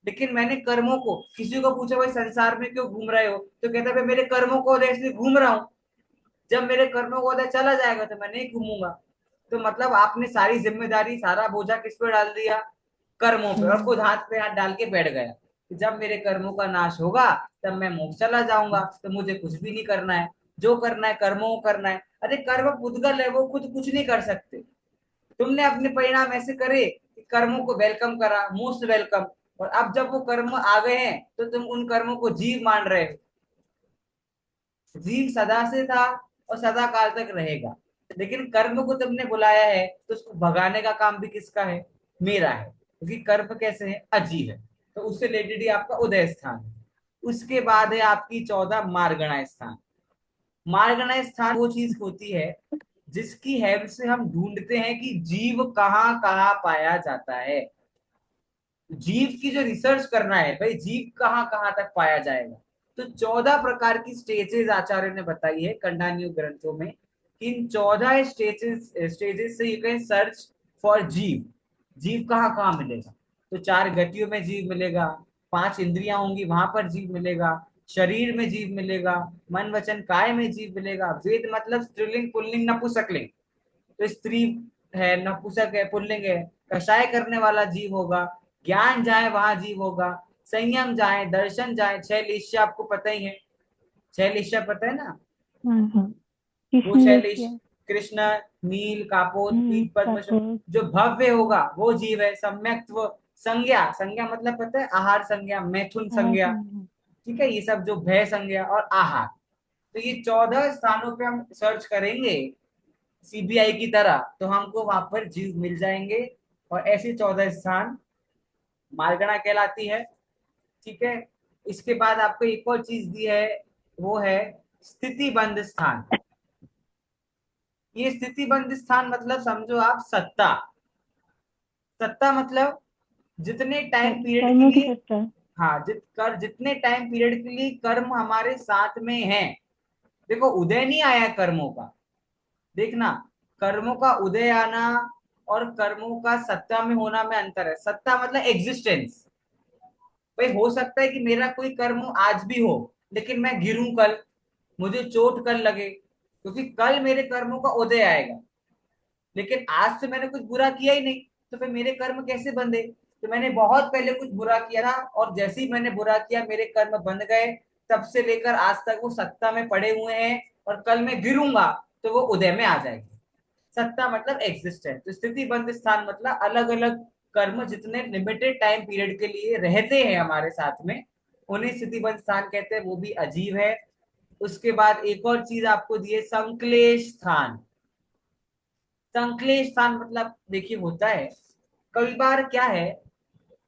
लेकिन मैंने कर्मों को, किसी को पूछा भाई संसार में क्यों घूम रहे हो, तो कहता है भाई मेरे कर्मों को इसलिए घूम रहा हूं। जब मेरे कर्मों को पता चला जाएगा तो मैं नहीं घूमूंगा। तो मतलब आपने सारी जिम्मेदारी, सारा बोझा किस पे डाल दिया? कर्मों पे, और खुद हाथ पे हाथ डाल के बैठ गया कि जब मेरे कर्मों का नाश होगा तब मैं मोक्ष चला जाऊंगा, तो मुझे कुछ भी नहीं करना है, जो करना है कर्मों को करना है। अरे कर्म पुद्गल है, वो खुद कुछ नहीं कर सकते। तुमने अपने परिणाम ऐसे करे कि कर्मों को वेलकम करा, मोस्ट वेलकम, और अब जब वो कर्म आ गए हैं तो तुम उन कर्मों को जीव मान रहे हो। जीव सदा से था और सदा काल तक रहेगा, लेकिन कर्म को तुमने बुलाया है तो उसको भगाने का काम भी किसका है? मेरा है, क्योंकि कर्म कैसे है? अजीब है। तो उससे रिलेटेड ही आपका उदय स्थान है। उसके बाद है आपकी 14 मार्गणा स्थान। मार्गणा स्थान वो चीज होती है जिसकी हेल्प से हम ढूंढते हैं कि जीव कहाँ कहाँ पाया जाता है। जीव की जो रिसर्च करना है भाई, जीव कहाँ कहाँ तक पाया जाएगा, तो 14 प्रकार की स्टेजेस आचार्य ने बताई है कंडान्यू ग्रंथों में। इन 14 स्टेजेस से यू कैन सर्च फॉर जीव। जीव कहाँ कहाँ मिलेगा? तो 4 गतियों में जीव मिलेगा, 5 इंद्रियां होंगी वहां पर जीव मिलेगा, शरीर में जीव मिलेगा, मन वचन काय में जीव मिलेगा। वेद मतलब स्त्रीलिंग पुल्लिंग नपुंसकलिंग, तो स्त्री है, नपुंसक है, पुल्लिंग है। कषाय करने वाला जीव होगा, ज्ञान जाए वहां जीव होगा, संयम जाए, दर्शन जाए, 6 लिश्य आपको पता ही है। 6 लिश्य पता है ना? वो कृष्ण 6 लिखिए। लिश्य, कृष्ण, नील, कापोत, पीत, पद्म, सफेद। जो भव्य होगा वो जीव है। सम्यक्त्व, संज्ञा, संज्ञा मतलब पता है? आहार संज्ञा, मैथुन संज्ञा। ठीक है, ये सब जो भय संज्ञा और आहार। तो ये 14 स्थानों पे हम सर्च करेंगे सीबीआई की तरह, तो हमको वहां पर जीव मिल जाएंगे। और ऐसे 14 स्थान मार्गणा कहलाती है। ठीक है, इसके बाद आपको एक और चीज दी है, वो है स्थितिबंध स्थान। ये स्थितिबंध स्थान मतलब समझो आप सत्ता। सत्ता मतलब जितने टाइम पीरियड के कर्मों की लिए, सत्ता। हाँ जितने टाइम पीरियड के लिए कर्म हमारे साथ में है। देखो उदय नहीं आया कर्मों का, देखना, कर्मों का उदय आना और कर्मों का सत्ता में होना में अंतर है। सत्ता मतलब एग्जिस्टेंस। भाई हो सकता है कि मेरा कोई कर्म आज भी हो, लेकिन मैं गिरूं कल, मुझे चोट कल लगे, क्योंकि कल मेरे कर्मों का उदय आएगा। लेकिन आज से मैंने कुछ बुरा किया ही नहीं, तो फिर मेरे कर्म कैसे बंधे? तो मैंने बहुत पहले कुछ बुरा किया था, और जैसे ही मैंने बुरा किया मेरे कर्म बंध गए, तब से लेकर आज तक वो सत्ता में पड़े हुए हैं, और कल मैं गिरूंगा तो वो उदय में आ जाएगी। सत्ता मतलब एग्जिस्टेंस। तो स्थिति बंद स्थान मतलब अलग अलग कर्म जितने लिमिटेड टाइम पीरियड के लिए रहते हैं हमारे साथ में, उन्हें स्थिति बंद स्थान कहते हैं, वो भी अजीब है। उसके बाद एक और चीज आपको दिए, संक्लेश स्थान। संक्लेश स्थान मतलब देखिए होता है, कई बार क्या है,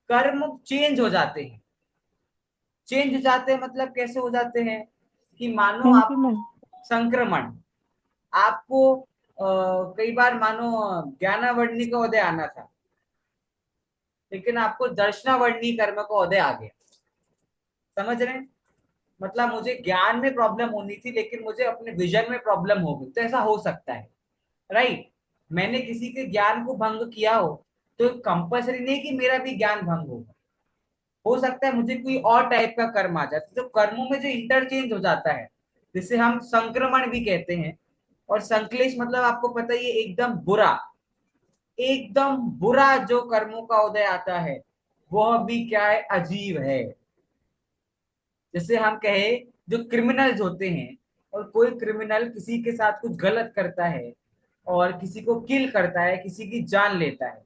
कर्म चेंज हो जाते हैं। चेंज हो जाते हैं मतलब कैसे हो जाते हैं, कि मानो आप, संक्रमण। संक्रमण, आपको कई बार मानो ज्ञानावर्णी का उदय आना था, लेकिन आपको दर्शनावर्णी कर्म का उदय आ गया। समझ रहे हैं? मतलब मुझे ज्ञान में प्रॉब्लम होनी थी, लेकिन मुझे अपने विजन में प्रॉब्लम हो गई, तो ऐसा हो सकता है। राइट, मैंने किसी के ज्ञान को भंग किया हो, तो कंपल्सरी नहीं कि मेरा भी ज्ञान भंग होगा। हो सकता है मुझे कोई और टाइप का कर्म आ जाए। तो कर्मों में जो इंटरचेंज हो जाता है, जिसे हम संक्रमण भी कहते हैं। और संक्लेश मतलब आपको पता ही है, एकदम बुरा, एकदम बुरा जो कर्मों का उदय आता है, वह भी क्या है, अजीब है। जैसे हम कहे, जो क्रिमिनल्स होते हैं, और कोई क्रिमिनल किसी के साथ कुछ गलत करता है और किसी को किल करता है, किसी की जान लेता है,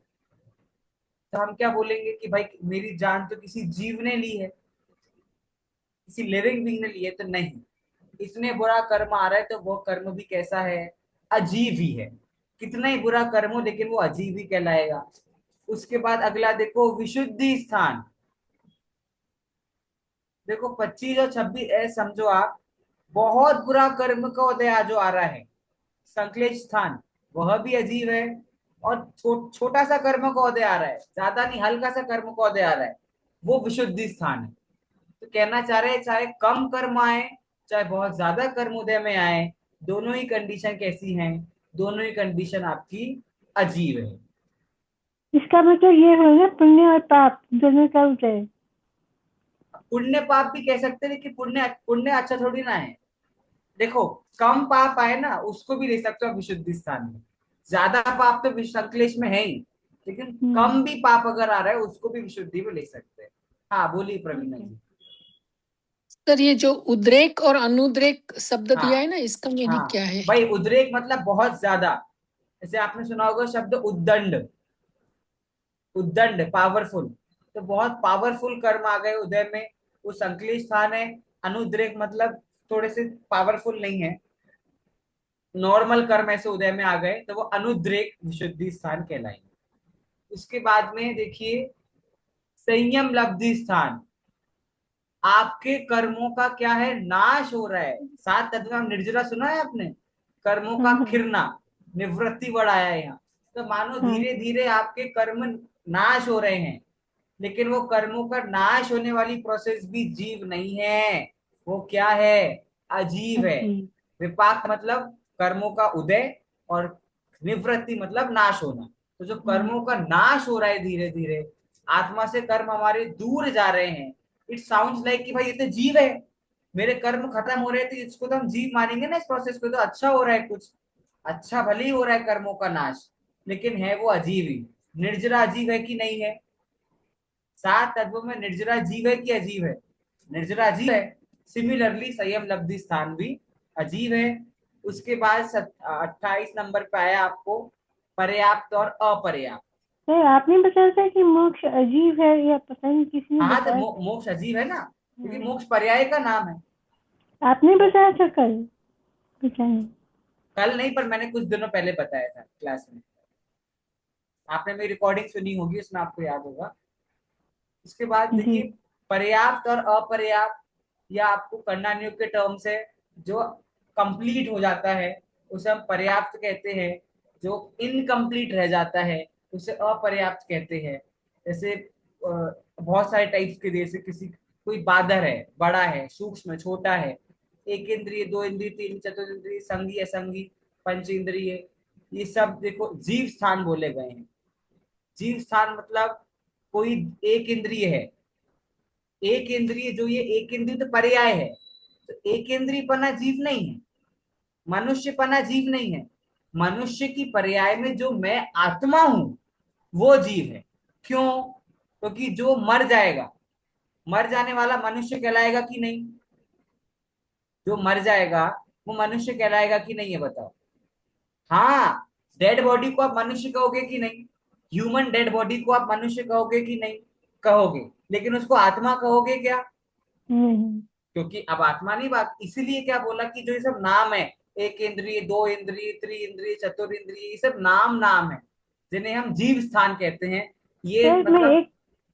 तो हम क्या बोलेंगे कि भाई मेरी जान तो किसी जीव ने ली है, किसी लिविंग बीइंग ने ली है। तो नहीं, इतने बुरा कर्म आ रहा है तो वो कर्म भी कैसा है, अजीब ही है। कितना ही बुरा कर्म हो लेकिन वो अजीब ही कहलाएगा। उसके बाद अगला देखो, विशुद्धि स्थान। देखो 25 और 26 समझो आप, बहुत बुरा कर्म का उदय जो आ रहा है, संक्लेश स्थान, वह भी अजीब है। और छोटा सा कर्म का उदय आ रहा है, ज्यादा नहीं, हल्का सा कर्म का उदय आ रहा है, वो विशुद्धि स्थान है। तो कहना चाह रहे हैं, चाहे कम कर्म आए, चाहे बहुत ज्यादा कर्म उदय में आए, दोनों ही कंडीशन कैसी हैं, दोनों ही कंडीशन आपकी अजीब है। इसका मतलब ये हो ना, पुण्य और पाप दोनों का उदय। पुण्य पाप भी कह सकते हैं, लेकिन पुण्य पुण्य अच्छा थोड़ी ना है। देखो, कम पाप आए ना, उसको भी ले सकते हो विशुद्धि स्थान में। ज्यादा पाप तो संकलेश में है ही, लेकिन कम भी पाप अगर आ रहा है उसको भी विशुद्धि में ले सकते हैं। हाँ बोलिए प्रवीणा ओके। जी। सर ये जो उद्रेक और अनुद्रेक शब्द हाँ दिया है ना, इसका मीनिंग हाँ, क्या है? भाई उद्रेक मतलब बहुत ज्यादा। जैसे आपने सुना होगा शब्द उद्दंड, उद्दंड पावरफुल। तो बहुत पावरफुल कर्म आ गए उदय में, वो संकलित स्थान है। अनुद्रेक मतलब थोड़े से पावरफुल नहीं है, नॉर्मल कर्म ऐसे उदय में आ गए, तो वो अनुद्रेक विशुद्धि स्थान कहलाएंगे। उसके बाद में देखिए, संयम लब्धि स्थान। आपके कर्मों का क्या है, नाश हो रहा है। सात तत्व निर्जरा सुना है आपने, कर्मों का हाँ हाँ खिरना, निवृत्ति बढ़ाया है यहाँ। तो मानो हाँ। धीरे धीरे आपके कर्म नाश हो रहे हैं, लेकिन वो कर्मों का नाश होने वाली प्रोसेस भी जीव नहीं है, वो क्या है, अजीव है। जी। विपाक मतलब कर्मों का उदय, और निवृत्ति मतलब नाश होना। तो जो कर्मों का नाश हो रहा है धीरे धीरे, आत्मा से कर्म हमारे दूर जा रहे हैं, इट साउंड्स लाइक कि भाई ये तो जीव है, मेरे कर्म खत्म हो रहे थे, इसको तो हम जीव मानेंगे ना, इस प्रोसेस को तो अच्छा हो रहा है, कुछ अच्छा भले ही हो रहा है कर्मों का नाश, लेकिन है वो अजीब ही। निर्जरा अजीब है कि नहीं है? सात तत्वों में निर्जरा जीव है कि अजीब है? निर्जरा अजीब है। सिमिलरली संयम लब्धि स्थान भी अजीब है। उसके बाद 28 नंबर पे आया आपको, पर्याप्त और अपर्याप्त। सर आपने बताया था कि मोक्ष अजीब है, या पता नहीं किसने हाँ तो बताया था। मोक्ष अजीब है ना, क्योंकि हाँ, मोक्ष पर्याय का नाम है। आपने बताया था कल, पता नहीं। कल नहीं, पर मैंने कुछ दिनों पहले बताया था क्लास में, आपने मेरी रिकॉर्डिंग सुनी होगी, उसमें आपको याद होगा। उसके बाद जी। देखिए, पर्याप्त और अपर्याप्त, या आपको करना नियोग के टर्म से जो कंप्लीट हो जाता है उसे हम पर्याप्त कहते हैं, जो इनकम्प्लीट रह जाता है उसे अपर्याप्त कहते हैं। जैसे बहुत सारे टाइप्स के, जैसे किसी कोई बादर है, बड़ा है, सूक्ष्म, छोटा है, एक इंद्रिय, दो इंद्रिय, तीन चतुर्ंद्रिय, संगी असंगी, पंच इंद्रिय, ये सब देखो जीव स्थान बोले गए हैं। जीव स्थान मतलब कोई एक इंद्रिय है, एक इंद्रिय, जो ये एक इंद्रिय तो पर्याय है, तो एक इंद्रिय पना जीव नहीं है, मनुष्य पना जीव नहीं है। मनुष्य की पर्याय में जो मैं आत्मा हूं, वो जीव है। क्यों? क्योंकि जो मर जाएगा, मर जाने वाला मनुष्य कहलाएगा कि नहीं? जो मर जाएगा वो मनुष्य कहलाएगा कि नहीं, है बताओ? हाँ, डेड बॉडी को आप मनुष्य कहोगे कि नहीं? ह्यूमन डेड बॉडी को आप मनुष्य कहोगे कि नहीं? कहोगे, लेकिन उसको आत्मा कहोगे क्या? नहीं। क्योंकि अब आत्मा नहीं बात, इसीलिए क्या बोला कि जो ये सब नाम है, एक इंद्रिय, दो इंद्रिय, त्रि इंद्रिय, चतुर इंद्रिय, ये सब नाम नाम है, जिन्हें हम जीव स्थान कहते हैं। ये सर मतलब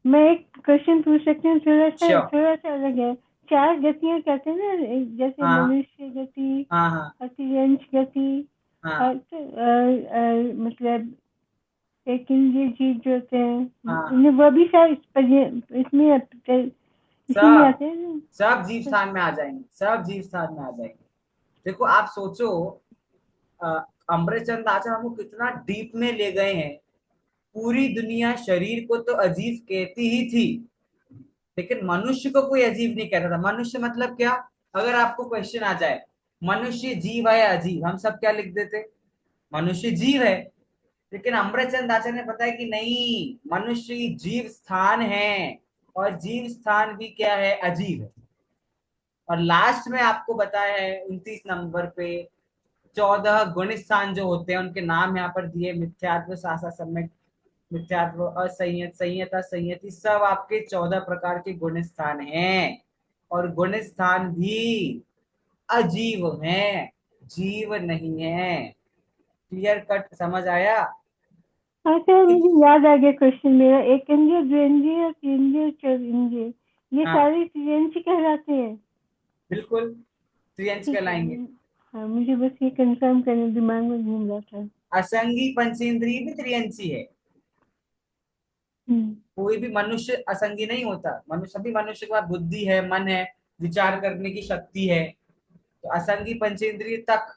मैं एक क्वेश्चन पूछ सकती हूँ, श्योर। थोड़ा सा अलग है। चार गतियाँ कहते हैं ना, जैसे हाँ मनुष्य गति, हाँ हाँ अतियंश गति, हाँ और मतलब एक इंद्रिय जीव जो होते हैं, हाँ, इन्हें वो भी सर इसमें इसी में सब आते हैं ना? सब जीव स्थान में आ जाएंगे, सब जीव स्थान में आ जाएंगे। देखो आप सोचो, अ, अमृतचंद आचार्य हमको कितना डीप में ले गए हैं। पूरी दुनिया शरीर को तो अजीज कहती ही थी, लेकिन मनुष्य को कोई अजीब नहीं कहता था। मनुष्य मतलब क्या, अगर आपको क्वेश्चन आ जाए मनुष्य जीव है या अजीब, हम सब क्या लिख देते, मनुष्य जीव है। लेकिन अमृतचंद आचार्य ने बताया कि नहीं, मनुष्य जीव स्थान है, और जीव स्थान भी क्या है, अजीब है। और लास्ट में आपको बताया है 29 नंबर पे 14 गुण स्थान जो होते हैं उनके नाम यहाँ पर दिए, मिथ्यात्व, सासा, सम्यक, मिथ्यात्व, असंयत, संयता, संयति, सब आपके 14 प्रकार के गुण स्थान हैं। और गुण स्थान भी अजीव हैं, जीव नहीं है। क्लियर कट समझ आया? हाँ सर, मुझे याद आ गया क्वेश्चन मेरा। एक इंद्रिय, द्विंद्रिय, और तीन्द्रिय, चौइंद्रिय, ये हाँ सारे त्रियंशी कहलाते हैं। बिल्कुल, त्रियंश ठीक है। कहलाएंगे। हाँ, मुझे बस ये कंफर्म करने, दिमाग में घूम रहा था। असंगी पंचेंद्रिय भी त्रियंशी है। हम्म। कोई भी मनुष्य असंगी नहीं होता, मनुष्य, सभी मनुष्य के पास बुद्धि है, मन है, विचार करने की शक्ति है। तो असंगी पंचेंद्रिय तक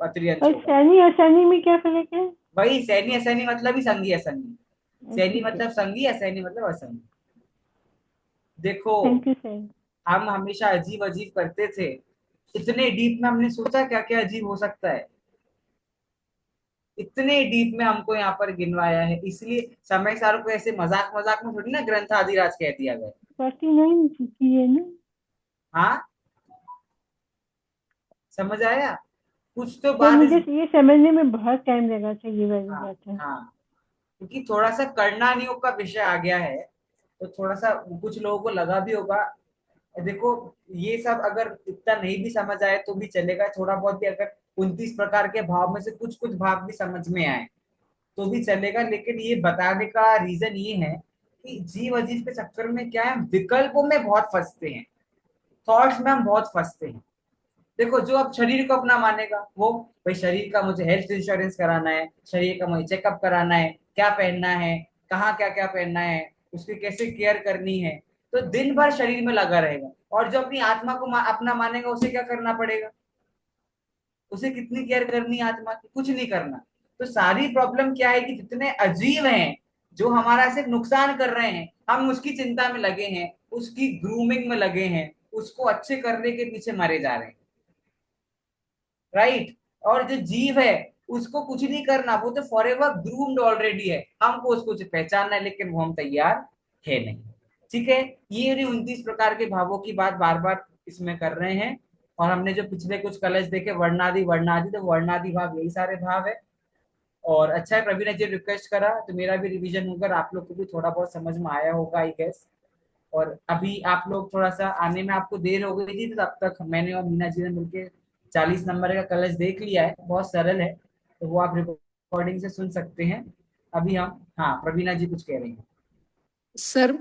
त्रियंश और होगा। सैनी असैनी में क्या फर्क है? वही सैनी असैनी मतलब ही संगी असंगी। सैनी ठीक है, मतलब संगी, असैनी मतलब असंगी। देखो, थैंक यू सर। हम हमेशा अजीब अजीब करते थे, इतने डीप में हमने सोचा क्या क्या अजीब हो सकता है, इतने डीप में हमको यहाँ पर गिनवाया है। इसलिए समय सारों को ऐसे मजाक मजाक में थोड़ी ना ग्रंथ आदिराज कह दिया गया। 49 की है ना? हाँ, समझ आया? कुछ तो सर, बात मुझे इस, ये समझने में बहुत टाइम लगा था, ये वाली हाँ बात है। हाँ, क्योंकि थोड़ा सा करणानियों का विषय आ गया है, तो थोड़ा सा कुछ लोगों को लगा भी होगा। देखो, ये सब अगर इतना नहीं भी समझ आए तो भी चलेगा, थोड़ा बहुत भी अगर 29 प्रकार के भाव में से कुछ कुछ भाव भी समझ में आए तो भी चलेगा। लेकिन ये बताने का रीजन ये है कि जीव अजीब के चक्कर में क्या है, विकल्पों में बहुत फंसते हैं, थॉट्स में हम बहुत फंसते हैं। देखो, जो अब शरीर को अपना मानेगा वो, भाई शरीर का मुझे हेल्थ इंश्योरेंस कराना है, शरीर का मुझे चेकअप कराना है, क्या पहनना है, कहाँ क्या क्या पहनना है, उसकी कैसे केयर करनी है, तो दिन भर शरीर में लगा रहेगा। और जो अपनी आत्मा को अपना मानेगा उसे क्या करना पड़ेगा, उसे कितनी केयर करनी है आत्मा की, कुछ नहीं करना। तो सारी प्रॉब्लम क्या है कि जितने अजीब हैं जो हमारा सिर्फ नुकसान कर रहे हैं, हम उसकी चिंता में लगे हैं, उसकी ग्रूमिंग में लगे हैं, उसको अच्छे करने के पीछे मरे जा रहे हैं। राइट? और जो जीव है उसको कुछ नहीं करना, वो तो फॉर एवर ग्रूम्ड ऑलरेडी है, हमको उसको पहचानना है, लेकिन वो हम तैयार है नहीं। ठीक है, ये 29 प्रकार के भावों की बात बार बार इसमें कर रहे हैं। और हमने जो पिछले कुछ कलश देखे वर्णादि वर्णादि, तो वर्णादि भाव यही सारे भाव है। और अच्छा है, प्रवीण ने जो रिक्वेस्ट करा तो मेरा भी रिवीजन होकर आप लोग को भी थोड़ा बहुत समझ में आया होगा आई गेस। और अभी आप लोग थोड़ा सा आने में आपको देर हो गई थी, तो तब तक मैंने और मीना जी ने मिलकर 40 नंबर का कलश देख लिया है, बहुत सरल है, तो वो आप रिकॉर्डिंग से सुन सकते हैं। अभी हम, हाँ प्रवीणा जी कुछ कह रही हैं। सर,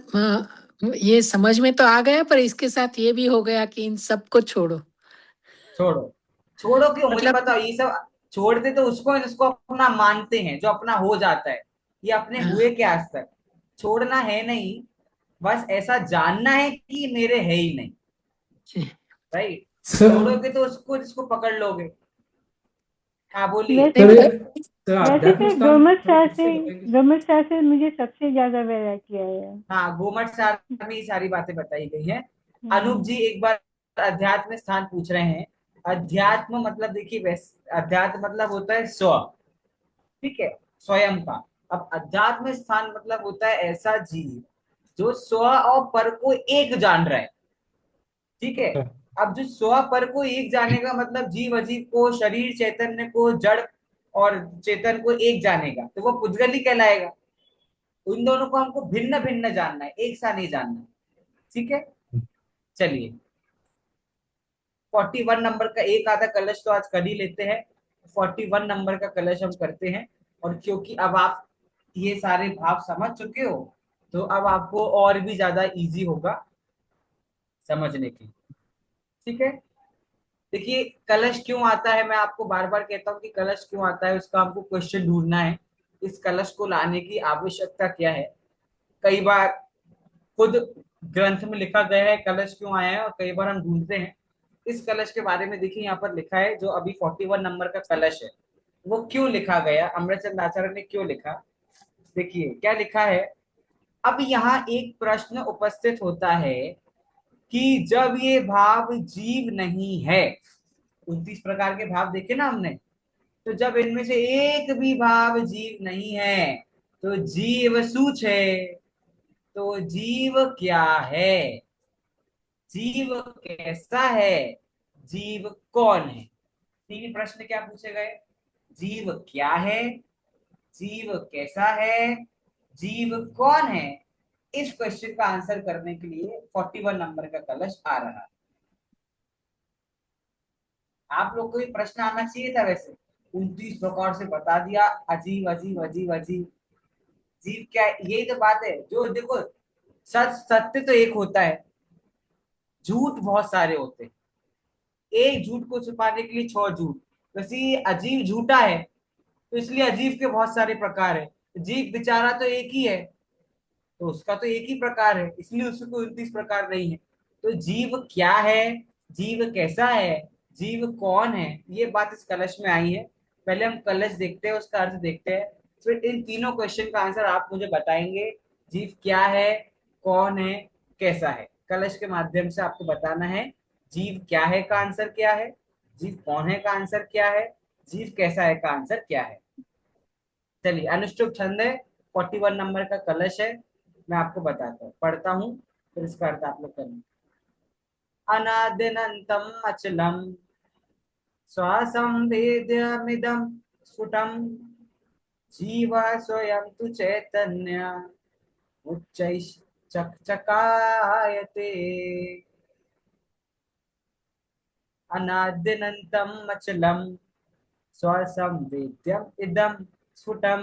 ये समझ में तो आ गया, पर इसके साथ ये भी हो गया कि इन सबको छोड़ो। छोड़ो, छोड़ो क्यों, मुझे मतलब बताओ, ये सब छोड़ते तो उसको है जिसको अपना मानते हैं, जो अपना हो जाता है। ये अपने हुए क्या आज तक, छोड़ना है नहीं, बस ऐसा जानना है कि मेरे है ही नहीं। राइट? सर छोड़ोगे तो उसको जिसको पकड़ लोगे। हाँ बोलिए। वैसे सर नहीं, ये वैसे अध्यात्म तो स्थान गोमत थोड़ा शाह फिर से, से बताएंगे? गोमत शाह से मुझे सबसे ज्यादा वैरायटी आया। हाँ, गोमट सार में ये सारी बातें बताई गई हैं। अनूप हम्म। जी एक बार अध्यात्म स्थान पूछ रहे हैं। अध्यात्म मतलब देखिए, वैसे अध्यात्म मतलब होता है स्व, ठीक है, स्वयं का। अब अध्यात्म स्थान मतलब होता है ऐसा जीव जो स्व और पर को एक जान रहा है। ठीक है, अब जो स्व पर को एक जानेगा मतलब जीव अजीव को, शरीर चैतन्य को, जड़ और चेतन को एक जानेगा, तो वो पुद्गल ही कहलाएगा। उन दोनों को हमको भिन्न भिन्न जानना है, एक सा नहीं जानना। ठीक है, चलिए 41 नंबर का एक आधा कलश तो आज कर ही लेते हैं। 41 नंबर का कलश हम करते हैं। और क्योंकि अब आप ये सारे भाव समझ चुके हो, तो अब आपको और भी ज्यादा इजी होगा समझने की। ठीक है, देखिए कलश क्यों आता है, मैं आपको बार बार कहता हूँ कि कलश क्यों आता है, उसका हमको क्वेश्चन ढूंढना है। इस कलश को लाने की आवश्यकता क्या है। कई बार खुद ग्रंथ में लिखा गया है कलश क्यों आया है, और कई बार हम ढूंढते हैं। इस कलश के बारे में देखिए, यहाँ पर लिखा है जो अभी 41 नंबर का कलश है, वो क्यों लिखा गया, अमृतचंद आचार्य ने क्यों लिखा। देखिए क्या लिखा है, अब यहाँ एक प्रश्न उपस्थित होता है कि जब ये भाव जीव नहीं है, 29 प्रकार के भाव देखे ना हमने, तो जब इनमें से एक भी भाव जीव नहीं है तो जीव सूच है। तो जीव क्या है, जीव कैसा है, जीव कौन है? तीन प्रश्न क्या पूछे गए? जीव क्या है, जीव कैसा है, जीव कौन है? इस क्वेश्चन का आंसर करने के लिए 41 नंबर का कलश आ रहा है। आप लोग को भी प्रश्न आना चाहिए था वैसे, 29 प्रकार से बता दिया, अजीब अजीब अजीब अजीब। जीव क्या है? यही तो बात है, जो देखो, सच सत्य तो एक होता है, झूठ बहुत सारे होते हैं। एक झूठ को छुपाने के लिए 6 झूठ। वैसे ये अजीब झूठा है, तो इसलिए अजीब के बहुत सारे प्रकार है। जीव बेचारा तो एक ही है, तो उसका तो एक ही प्रकार है, इसलिए उसको कोई 29 प्रकार नहीं है। तो जीव क्या है, जीव कैसा है, जीव कौन है, ये बात इस कलश में आई है। पहले हम कलश देखते हैं, उसका अर्थ देखते हैं, फिर इन तीनों क्वेश्चन का आंसर आप मुझे बताएंगे। जीव क्या है, कौन है, कैसा है, कलश के माध्यम से आपको बताना है। जीव क्या है का आंसर क्या है, जीव कौन है का आंसर क्या है, जीव कैसा है का आंसर क्या है। चलिए, अनुष्टुप छंद है, 41 नंबर का कलश है। मैं आपको बताता हूँ, पढ़ता हूँ, फिर इसका अर्थ आप लोग करना। अनादिनन्तम अचलम श्वासं वेद्यमिदं स्फुटं जीव स्वयं तु चैतन्य उच्चैश्चकचकायते। अनादिनन्तम अचलम श्वासं वेद्यम इदं स्फुटं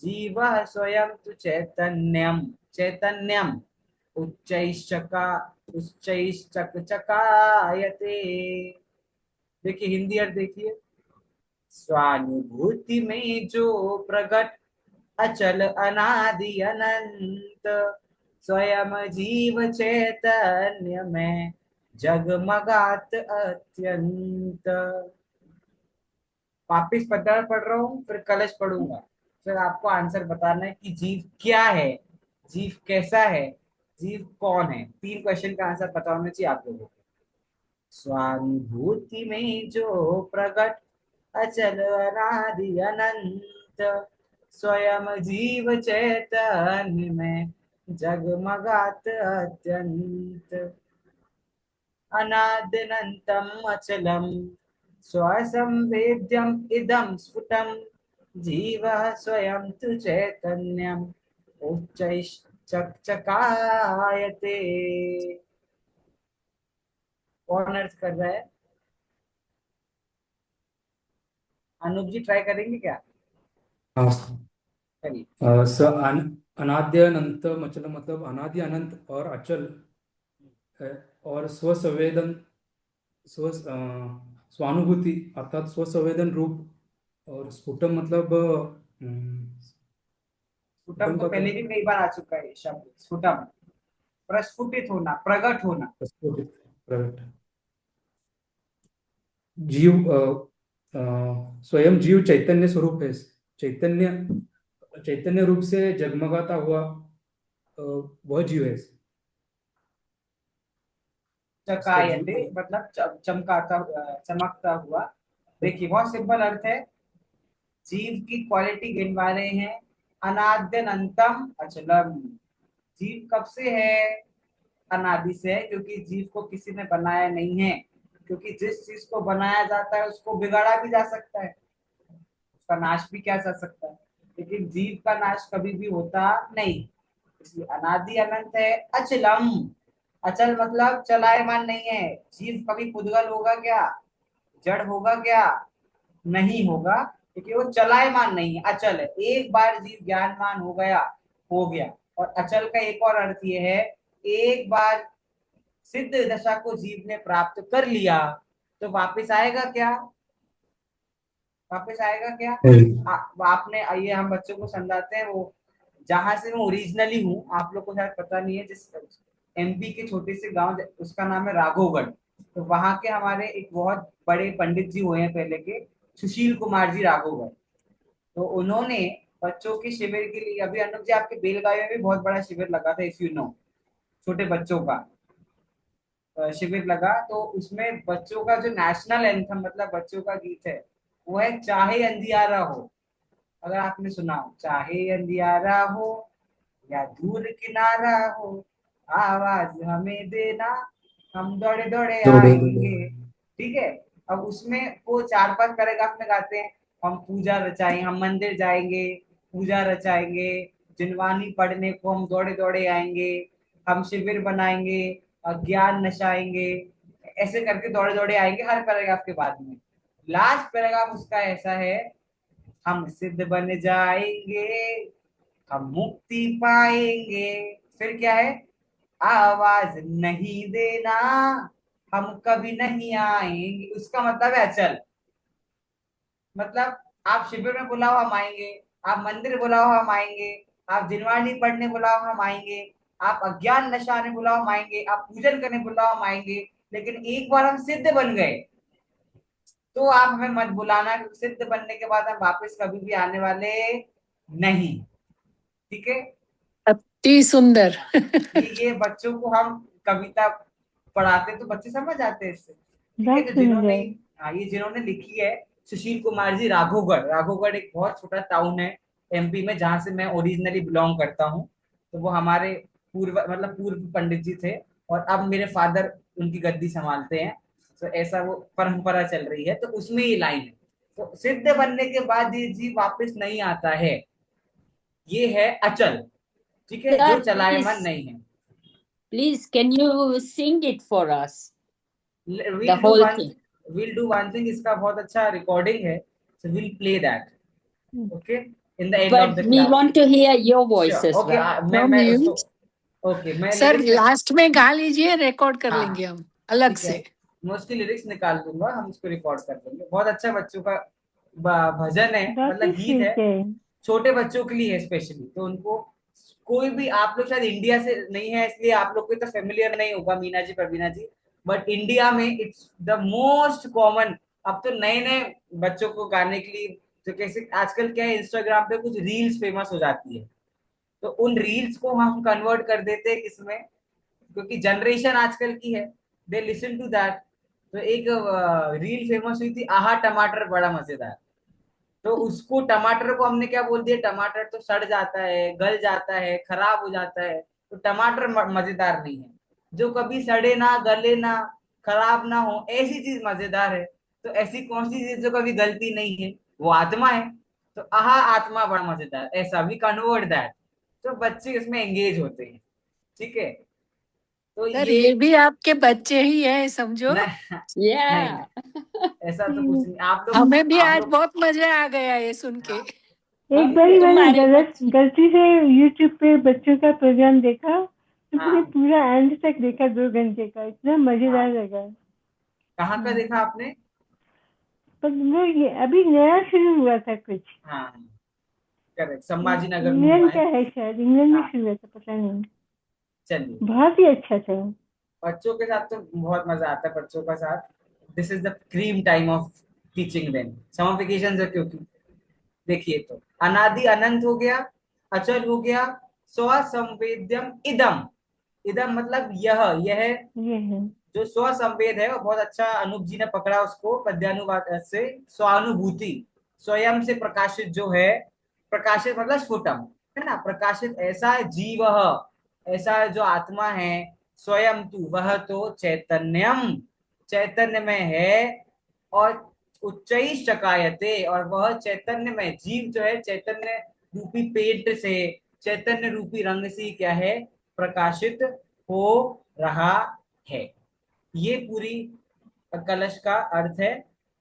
जीवः स्वयं तु चैतन्यम चैतन्यम उच्चैश्चकचकायते। देखिए हिंदी अर्थ देखिए। स्वानुभूति में जो प्रकट अचल अनादि अनंत स्वयं जीव चैतन्य में जगमगात अत्यंत। वापिस पढ़ पढ़ रहा हूँ, फिर कलश पढ़ूंगा, फिर आपको आंसर बताना है कि जीव क्या है, जीव कैसा है, जीव कौन है। तीन क्वेश्चन का आंसर पता होना चाहिए आप लोगों को। स्वानुभूति में जो प्रकट अचल अनादि अनंत स्वयं जीव चैतन्य में जगमगात अत्यंत। अनादिनन्तम अचलम स्वसंवेद्यम इदं स्फुटं जीवः स्वयं तु चैतन्यम उच्चैश्चकचकायते। कौन अर्थ कर रहा है? अनूप जी ट्राई करेंगे क्या? हाँ। चलिए। अनाद्य अनंत मतलब अनादि अनंत और अचल है, और स्वसंवेदन स्वानुभूति अर्थात स्वसंवेदन रूप, और स्फुटम मतलब स्फुटम स्फुटम तो का क्या पहले भी कई बार आ चुका है ये शब्द, स्फुटम प्रस्फुटित होना, प्रकट होना। स्फुटित प्रकट। जीव स्वयं जीव चैतन्य स्वरूप है, चैतन्य चैतन्य रूप से जगमगाता हुआ वह जीव है। इसका जीव चकायते मतलब चमकाता चमकता हुआ। देखिए बहुत सिंपल अर्थ है, जीव की क्वालिटी गिनवा रहे हैं। अनाद्यनंतम अचलम, जीव कब से है? अनादि से है, क्योंकि जीव को किसी ने बनाया नहीं है। क्योंकि जिस चीज को बनाया जाता है उसको बिगाड़ा भी जा सकता है, उसका नाश भी किया जा सकता है, लेकिन जीव का नाश कभी भी होता नहीं। इसलिए अनादि अनंत है। अचलम, अचल मतलब चलायमान नहीं है। जीव कभी पुद्गल होगा क्या, जड़ होगा क्या? नहीं होगा, क्योंकि वो चलायमान नहीं है, अचल है। एक बार जीव ज्ञानमान हो गया, हो गया। और अचल का एक और अर्थ ये है, एक बार सिद्ध दशा को जीव ने प्राप्त कर लिया तो वापस आएगा क्या? वापस आएगा क्या? आपने, आइए हम बच्चों को समझाते हैं। वो जहां से मैं ओरिजिनली हूँ, आप लोग को शायद पता नहीं है, जिस एमपी के छोटे से गांव, उसका नाम है राघोगढ़। तो वहां के हमारे एक बहुत बड़े पंडित जी हुए हैं पहले के, सुशील कुमार जी राघोगढ़। तो उन्होंने बच्चों के शिविर के लिए अभी अनुज जी आपके बेलगावी में भी बहुत बड़ा शिविर लगा था, इफ यू नो, छोटे बच्चों का शिविर लगा। तो उसमें बच्चों का जो नेशनल एंथम मतलब बच्चों का गीत है वो है चाहे अंधियारा हो। अगर आपने सुना हो, चाहे अंधियारा हो या दूर किनारा हो, आवाज हमें देना, हम दौड़े दौड़े दौड़े दौड़े आएंगे। ठीक है। अब उसमें वो 4-5 पैराग्राफ में गाते हैं, हम पूजा रचाएंगे, हम मंदिर जाएंगे, पूजा रचाएंगे, जिनवानी पढ़ने को हम दौड़े दौड़े आएंगे, हम शिविर बनाएंगे, ज्ञान नशाएंगे, ऐसे करके दौड़े दौड़े आएंगे हर पैराग्राफ के बाद में। लास्ट पैराग्राफ उसका ऐसा है, हम सिद्ध बन जाएंगे, हम मुक्ति पाएंगे। फिर क्या है, आवाज नहीं देना, हम कभी नहीं आएंगे। उसका मतलब है अचल। मतलब आप शिविर में बुलाओ हम आएंगे, आप मंदिर बुलाओ हम आएंगे, आप जिनवाणी पढ़ने बुलाओ हम आएंगे, आप अज्ञान नशाने बुलाओ हम आएंगे, आप पूजन करने बुलाओ हम आएंगे, लेकिन एक बार हम सिद्ध बन गए तो आप हमें मत बुलाना, क्योंकि सिद्ध बनने के बाद हम वापस कभी भी आने वाले नहीं। ठीक है। अति सुंदर। ये बच्चों को हम कविता पढ़ाते तो बच्चे समझ आते हैं इससे। ठीक है। बहुत तो जिन्होंने, सुंदर। हाँ, ये जिन्होंने लिखी है सुशील कुमार जी, राघोगढ़। राघोगढ़ एक बहुत छोटा टाउन है एमपी में, जहाँ से मैं ओरिजिनली बिलोंग करता हूँ। तो वो हमारे पूर्व पंडित जी थे, और अब मेरे फादर उनकी गद्दी संभालते हैं। तो ऐसा वो परंपरा चल रही है। तो उसमें ये लाइन है, तो सिद्ध बनने के बाद ये जीव वापस नहीं आता है, ये है अचल। ठीक है, जो Sir, चलायमान नहीं है। please, can you sing it for us? The we'll do whole one thing. we'll do one thing, इसका बहुत अच्छा रिकॉर्डिंग है, so we'll play that, okay, in the end of But the we class. want to hear your voice Sure, as okay, well. मैं उसको, okay, मैं sir lyrics, last में गा लीजिए, रिकॉर्ड कर हाँ लेंगे हम अलग ठीक है, से। मैं उसकी लिरिक्स निकाल दूंगा, हम उसको रिकॉर्ड कर देंगे। बहुत अच्छा बच्चों का भजन है, बहुत ही मतलब गीत है, स्वीट है। छोटे बच्चों के लिए है स्पेशली। तो उनको कोई भी, आप लोग शायद इंडिया से नहीं है इसलिए आप लोग को इतना फेमिलियर नहीं होगा मीना जी, प्रवीणा जी, बट इंडिया में इट्स द मोस्ट कॉमन। अब तो नए नए बच्चों को गाने के लिए, तो कैसे आजकल क्या है, इंस्टाग्राम पे कुछ रील्स फेमस हो जाती है, तो उन रील्स को हम कन्वर्ट कर देते हैं किसमें, क्योंकि जनरेशन आजकल की है, दे लिसन टू दैट। तो एक रील फेमस हुई थी, आहा टमाटर बड़ा मजेदार। तो उसको, टमाटर को हमने क्या बोल दिया, टमाटर तो सड़ जाता है, गल जाता है, खराब हो जाता है, तो टमाटर मजेदार नहीं है। जो कभी सड़े ना, गले ना, खराब ना हो, ऐसी चीज मजेदार है। तो ऐसी कौन सी चीज जो कभी गलती नहीं है, वो आत्मा है। तो आहा आत्मा बड़ा मजेदार, ऐसा वी कन्वर्ट दैट। तो बच्चे इसमें एंगेज होते हैं। ठीक है। तो सर ये, ये भी आपके बच्चे ही है समझो। नहीं, नहीं, Yeah. ऐसा तो कुछ नहीं। आप लोग, हमें भी आप आज लोग, बहुत मजा आ गया ये सुन के। हाँ, एक हम बारी मैंने तुम्हारे बच्चे, गलती से यूट्यूब पे बच्चों का प्रोग्राम देखा, तो मैंने हाँ, पूरा एंड तक देखा, 2 घंटे का, इतना मजेदार हाँ, लगा। कहाँ का देखा आपने? पर वो ये अभी नया शुरू हुआ था कुछ, हाँ, करेक्ट, संभाजी नगर में हुआ इंग्लैंड का है। है शायद, इंग्लैंड में हाँ, शुरू हुआ था, पता नहीं। चलिए। बहुत ही अच्छा था। बच्चों के साथ तो बहुत मजा आता है, बच्चों का साथ, this is the cream time of teaching them. Summer vacation है क्योंकि, देखिए, तो अनादि अनंत हो गया, अचल हो गया, स्वसंवेद्यम इदम। इदम मतलब यह ये है। जो स्वसंवेद है वो बहुत अच्छा अनूप जी ने पकड़ा उसको पद्यानुवाद से, स्वानुभूति, स्वयं से प्रकाशित जो है, प्रकाशित मतलब स्फुटम, है ना, प्रकाशित ऐसा जीव, ऐसा जो आत्मा है, स्वयं तू, वह तो चैतन्यम, चैतन्य में है, और उच्चैः शकायते, और वह चैतन्य में, जीव जो है चैतन्य रूपी पेंट से, चैतन्य रूपी रंग से क्या है, प्रकाशित हो रहा है। ये पूरी कलश का अर्थ है।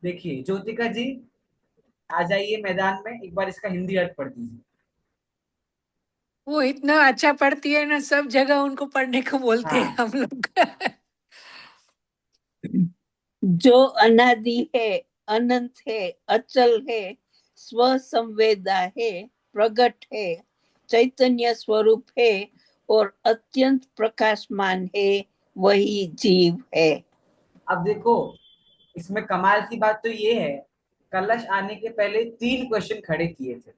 देखिए ज्योतिका जी, आ जाइए मैदान में, एक बार इसका हिंदी अर्थ पढ़ दीजिए। वो इतना अच्छा पढ़ती है ना, सब जगह उनको पढ़ने को बोलते हैं हाँ, हम लोग। जो अनादि है, अनंत है, अचल है, स्व संवेदा है, प्रगट है, चैतन्य स्वरूप है और अत्यंत प्रकाशमान है, वही जीव है। अब देखो, इसमें कमाल की बात तो ये है, कलश आने के पहले 3 क्वेश्चन खड़े किए थे।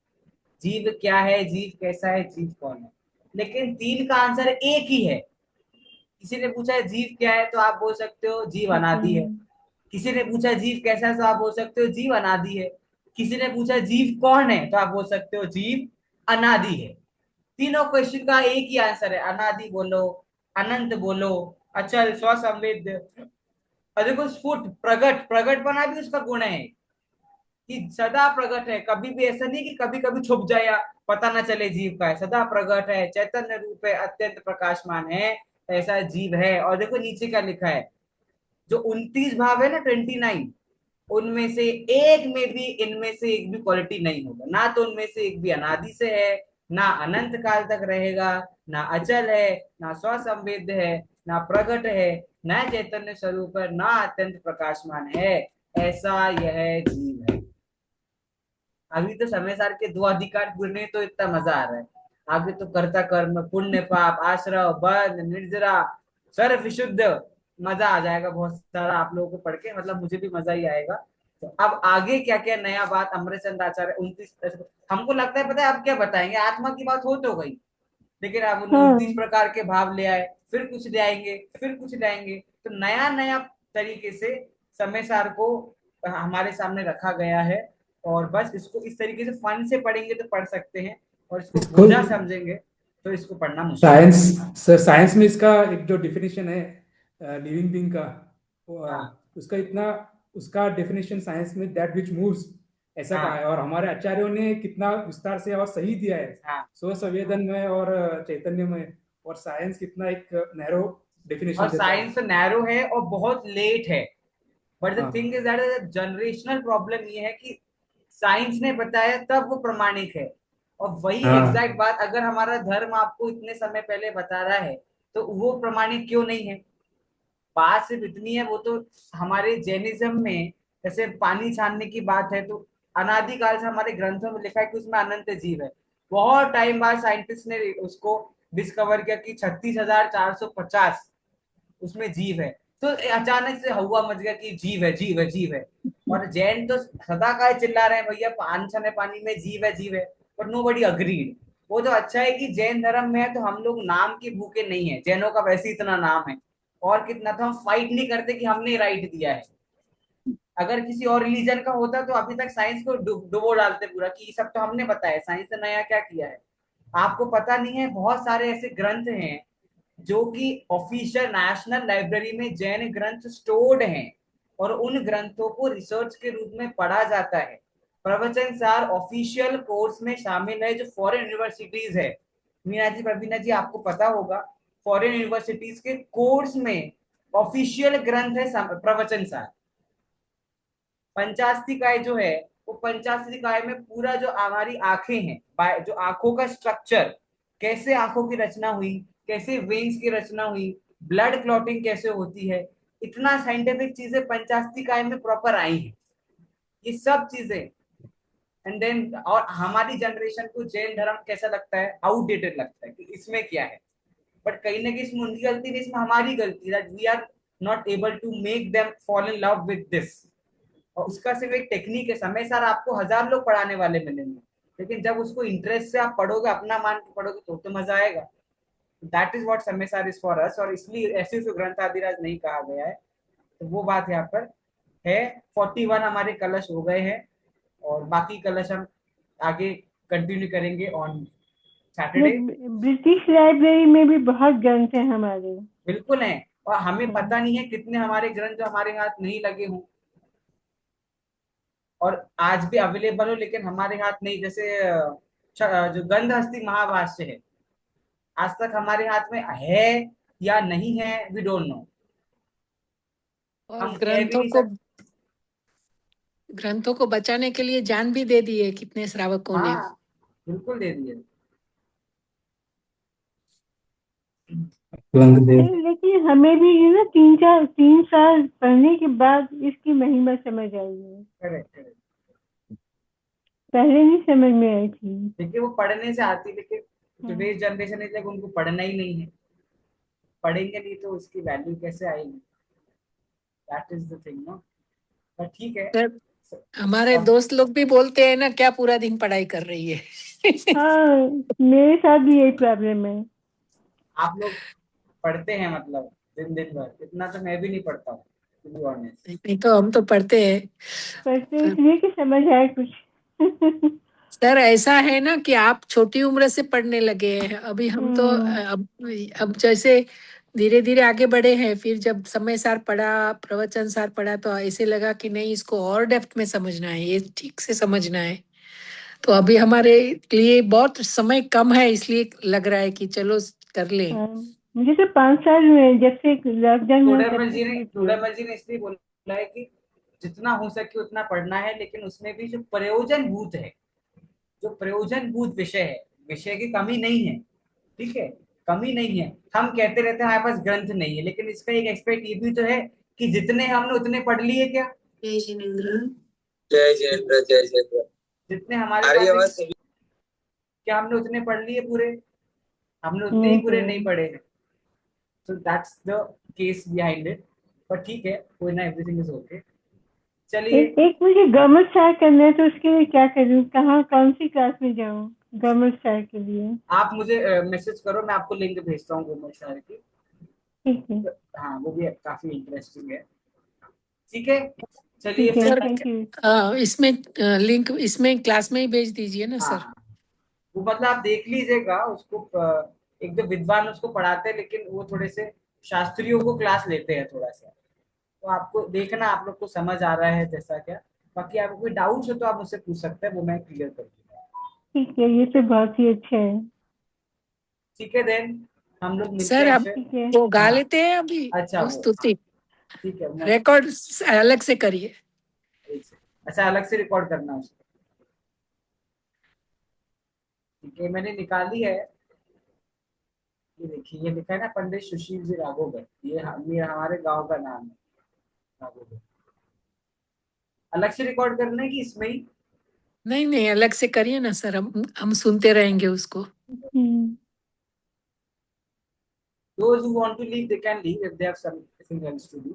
जीव क्या है, जीव कैसा है, जीव कौन है, लेकिन 3 का आंसर एक ही है। किसी ने पूछा है जीव क्या है तो आप बोल सकते हो जीव अनादि है। किसी ने पूछा जीव कैसा है तो आप बोल सकते हो जीव अनादि है। किसी ने पूछा जीव कौन है तो आप बोल सकते हो जीव अनादि है। तीनों क्वेश्चन का एक ही आंसर है, अनादि बोलो, अनंत बोलो, अचल, स्वसंवेद। और देखो स्फुट, प्रगट, प्रगटपना भी उसका गुण है कि सदा प्रगट है, कभी भी ऐसा नहीं कि कभी कभी छुप जाए या पता ना चले जीव का है, सदा प्रगट है, चैतन्य रूप है, अत्यंत प्रकाशमान है, ऐसा जीव है। और देखो नीचे क्या लिखा है, जो 29 भाव है ना, 29, उनमें से एक में भी, इनमें से एक भी क्वालिटी नहीं होगा। ना तो उनमें से एक भी अनादि से है, ना अनंत काल तक रहेगा, ना अचल है, ना स्वसंवेद है, ना प्रगट है, ना चैतन्य स्वरूप है, ना अत्यंत प्रकाशमान है, ऐसा यह जीव है। अभी तो समय सार के 2 अधिकार पूरे तो इतना मजा आ रहा है। आगे तो कर्ता कर्म, पुण्य पाप, आश्रव, बंध, निर्जरा, सर्व विशुद्ध, मजा आ जाएगा बहुत सारा आप लोगों को पढ़ के, मतलब मुझे भी मजा ही आएगा। तो अब आगे क्या क्या नया बात अमृतचंद आचार्य 29, हमको लगता है पता है अब क्या बताएंगे, आत्मा की बात हो तो गई, लेकिन अब उन्हें 29 प्रकार के भाव ले आए, फिर कुछ ले आएंगे, फिर कुछ ले आएंगे। तो नया नया तरीके से समय सार को हमारे सामने रखा गया है, और बस इसको इस तरीके से फन से पढ़ेंगे तो पढ़ सकते हैं, और इसको इसको बोझा समझेंगे तो इसको पढ़ना मुश्किल है। साइंस में इसका एक जो डिफिनेशन है लिविंग बीइंग का, उसका इतना, उसका डेफिनेशन साइंस में दैट विच मूव्स ऐसा कहा है, और हमारे आचार्यों ने कितना विस्तार से और सही दिया है, स्व संवेदन में और चैतन्य में, और साइंस कितना एक नैरो डेफिनेशन और देता है। साइंस नैरो है और बहुत लेट है, बट द हाँ thing is that generational problem ये है कि साइंस ने बताया तब वो प्रमाणिक है, और वही हाँ एग्जैक्ट बात अगर हमारा धर्म आपको इतने समय पहले बता रहा है तो वो प्रमाणिक क्यों नहीं है। बात सिर्फ इतनी है, वो तो हमारे जैनिज्म में जैसे पानी छानने की बात है, तो अनादिकाल से हमारे ग्रंथों में लिखा है कि उसमें अनंत जीव है। बहुत टाइम बाद साइंटिस्ट ने उसको डिस्कवर किया कि 36,450 उसमें जीव है, तो अचानक से हवा मच गया कि जीव है, जीव है, जीव है। और जैन तो सदा का चिल्ला रहे हैं भैया अनछने पानी में जीव है, जीव है, पर नो बडी अग्रीड। वो तो अच्छा है कि जैन धर्म में है तो हम लोग नाम के भूखे नहीं है, जैनों का वैसे इतना नाम है, और कितना तो हम फाइट नहीं करते कि हमने राइट दिया है। अगर किसी और रिलीजन का होता तो अभी तक साइंस को डुबो डालते पूरा कि ये सब तो हमने बताया, साइंस ने नया क्या किया है। आपको पता नहीं है, बहुत सारे ऐसे ग्रंथ हैं जो कि ऑफिशियल नेशनल लाइब्रेरी में जैन ग्रंथ स्टोर्ड हैं, और उन ग्रंथों को रिसर्च के रूप में पढ़ा जाता है। प्रवचन सार ऑफिशियल कोर्स में शामिल है जो फॉरेन यूनिवर्सिटीज है। मीना जी, प्रवीणा जी, आपको पता होगा फॉरेन यूनिवर्सिटीज के कोर्स में ऑफिशियल ग्रंथ है प्रवचन सार। पंचास्तिकाय जो है, वो पंचास्तिकाय में पूरा जो हमारी आंखें हैं, जो आंखों का स्ट्रक्चर, कैसे आंखों की रचना हुई, कैसे वेन्स की रचना हुई, ब्लड क्लॉटिंग कैसे होती है, इतना साइंटिफिक चीजें पंचास्तिकाय में प्रॉपर आई हैं, ये सब चीजें। एंड देन और हमारी जनरेशन को जैन धर्म कैसा लगता है, आउटडेटेड लगता है कि इसमें क्या है, बट कहीं ना कहीं इसमें उनकी गलती नहीं, इसमें हमारी गलती, that we are not able to make them fall in love with this. और उसका सिर्फ एक टेक्निक है, समय सार आपको 1000 लोग पढ़ाने वाले मिलेंगे, लेकिन जब उसको इंटरेस्ट से आप पढ़ोगे, अपना मान के पढ़ोगे, तो मजा आएगा। दैट इज व्हाट समय सार इज फॉर अस, और इसलिए ऐसे उसको ग्रंथ आदिराज नहीं कहा गया है। तो वो बात यहाँ पर है। 41 हमारे कलश हो गए हैं, और बाकी कलश हम आगे कंटिन्यू करेंगे ऑन सैटरडे। ब्रिटिश लाइब्रेरी में भी बहुत ग्रंथ है हमारे। बिल्कुल है, और हमें पता नहीं है कितने हमारे ग्रंथ जो हमारे हाथ नहीं लगे हों और आज भी अवेलेबल हो, लेकिन हमारे हाथ नहीं। जैसे जो गंधहस्ती महाभाष्य है, आज तक हमारे हाथ में है या नहीं है, वी डोंट नो। और हम कह भी नहीं सकते। ग्रंथों को बचाने के लिए जान भी दे दी है कितने श्रावकों ने। हाँ, बिल्कुल दे दिए। लेकिन हमें भी ये ना 3 साल पढ़ने के बाद इसकी महिमा समझ आई है, करेक्ट करेक्ट। पहले नहीं समझ में आई थी। देखिए वो पढ़ने से आती, लेकिन टुडे जनरेशन इज लाइक उनको पढ़ना ही नहीं है, पढ़ेंगे नहीं तो उसकी वैल्यू कैसे आएगी, that is the thing no. पर ठीक है। सर, हमारे दोस्त लोग भी बोलते हैं ना, क्या पूरा दिन पढ़ाई कर रही है। हाँ, मेरे साथ भी यही प्रॉब्लम है। आप लोग पढ़ते हैं मतलब दिन दिन भर, इतना तो मैं भी नहीं पढ़ता हूँ to be honest। नहीं तो हम तो पढ़ते हैं। पढ़ते इसलिए कि समझ आए कुछ। सर ऐसा है ना कि आप छोटी उम्र से पढ़ने लगे हैं, अभी हम तो हम्म, अब जैसे धीरे धीरे आगे बढ़े हैं, फिर जब समय सार पढ़ा, प्रवचन सार पढ़ा, तो ऐसे लगा कि नहीं, इसको और डेप्थ में समझना है, ये ठीक से समझना है। तो अभी हमारे लिए बहुत समय कम है, इसलिए लग रहा है कि चलो कर लें। हाँ, मुझे तो 5 साल हुए हैं, जब से लॉकडाउन हुआ तब टोडरमल से जी ने शुरू किया। टोडरमल जी ने इसलिए बोला है कि जितना हो सके उतना पढ़ना है, लेकिन उसमें भी जो प्रयोजनभूत है, जो प्रयोजनभूत विषय है, विषय की कमी नहीं है, ठीक है, कमी नहीं है। हम कहते रहते हैं हमारे पास ग्रंथ नहीं है, लेकिन इसका एक एस्पेक्ट ये भी तो है कि जितने हमने उतने पढ़ लिए क्या, जय जिनेन्द्र। जय जयेंद्र जय जयेंद्र। जितने हमारे अरे पास आवाज सभी क्या हमने उतने पढ़ लिए पूरे? हमने उतने ही पूरे नहीं हम्म। पढ़े हैं। So that's the case behind it. पर ठीक है, कोई ना, एवरीथिंग इज ओके। चलिए, एक मुझे गवर्नमेंट स्टार्ट करना है, तो उसके लिए क्या करूँ, कहाँ कौन सी क्लास में जाऊँ गवर्नमेंट स्टार्ट के लिए? आप मुझे मैसेज करो, मैं आपको लिंक भेजता हूँ गवर्नमेंट शहर की। ठीक है, हाँ, वो भी काफी इंटरेस्टिंग है। ठीक है, चलिए ठीक है, फिर। Sir thank you. इसमें लिंक इसमें क्लास में ही भेज दीजिए ना हाँ सर। हाँ, वो मतलब आप देख लीजिएगा उसको। एक दो विद्वान उसको पढ़ाते हैं, लेकिन वो थोड़े से शास्त्रियों को क्लास लेते हैं थोड़ा सा। तो आपको देखना, आप लोग को समझ आ रहा है जैसा क्या। बाकी आपको कोई डाउट्स हो तो आप मुझसे पूछ सकते हैं, वो मैं क्लियर कर दूंगा। ठीक है, ये तो बहुत ही अच्छा है। ठीक है, देन हम लोग मिलते सर हैं आप फिर। ठीक है। वो गा हाँ, लेते हैं अभी, अच्छा वो वो, हाँ, स्तुति ठीक है, मैं रिकॉर्ड अलग से करिए। एक से, अच्छा, अलग से रिकॉर्ड करना है उसको। ठीक है, मैंने निकाली है। ये देखिए, ये लिखा है ना, पंडित सुशील जी राघोगर, ये हमारे गांव का नाम है, राघोगर। अलग से रिकॉर्ड करना है कि इसमें ही? नहीं नहीं, अलग से करिए ना सर, हम सुनते रहेंगे उसको। हम्म, Those who want to leave, they can leave if they have something else to do.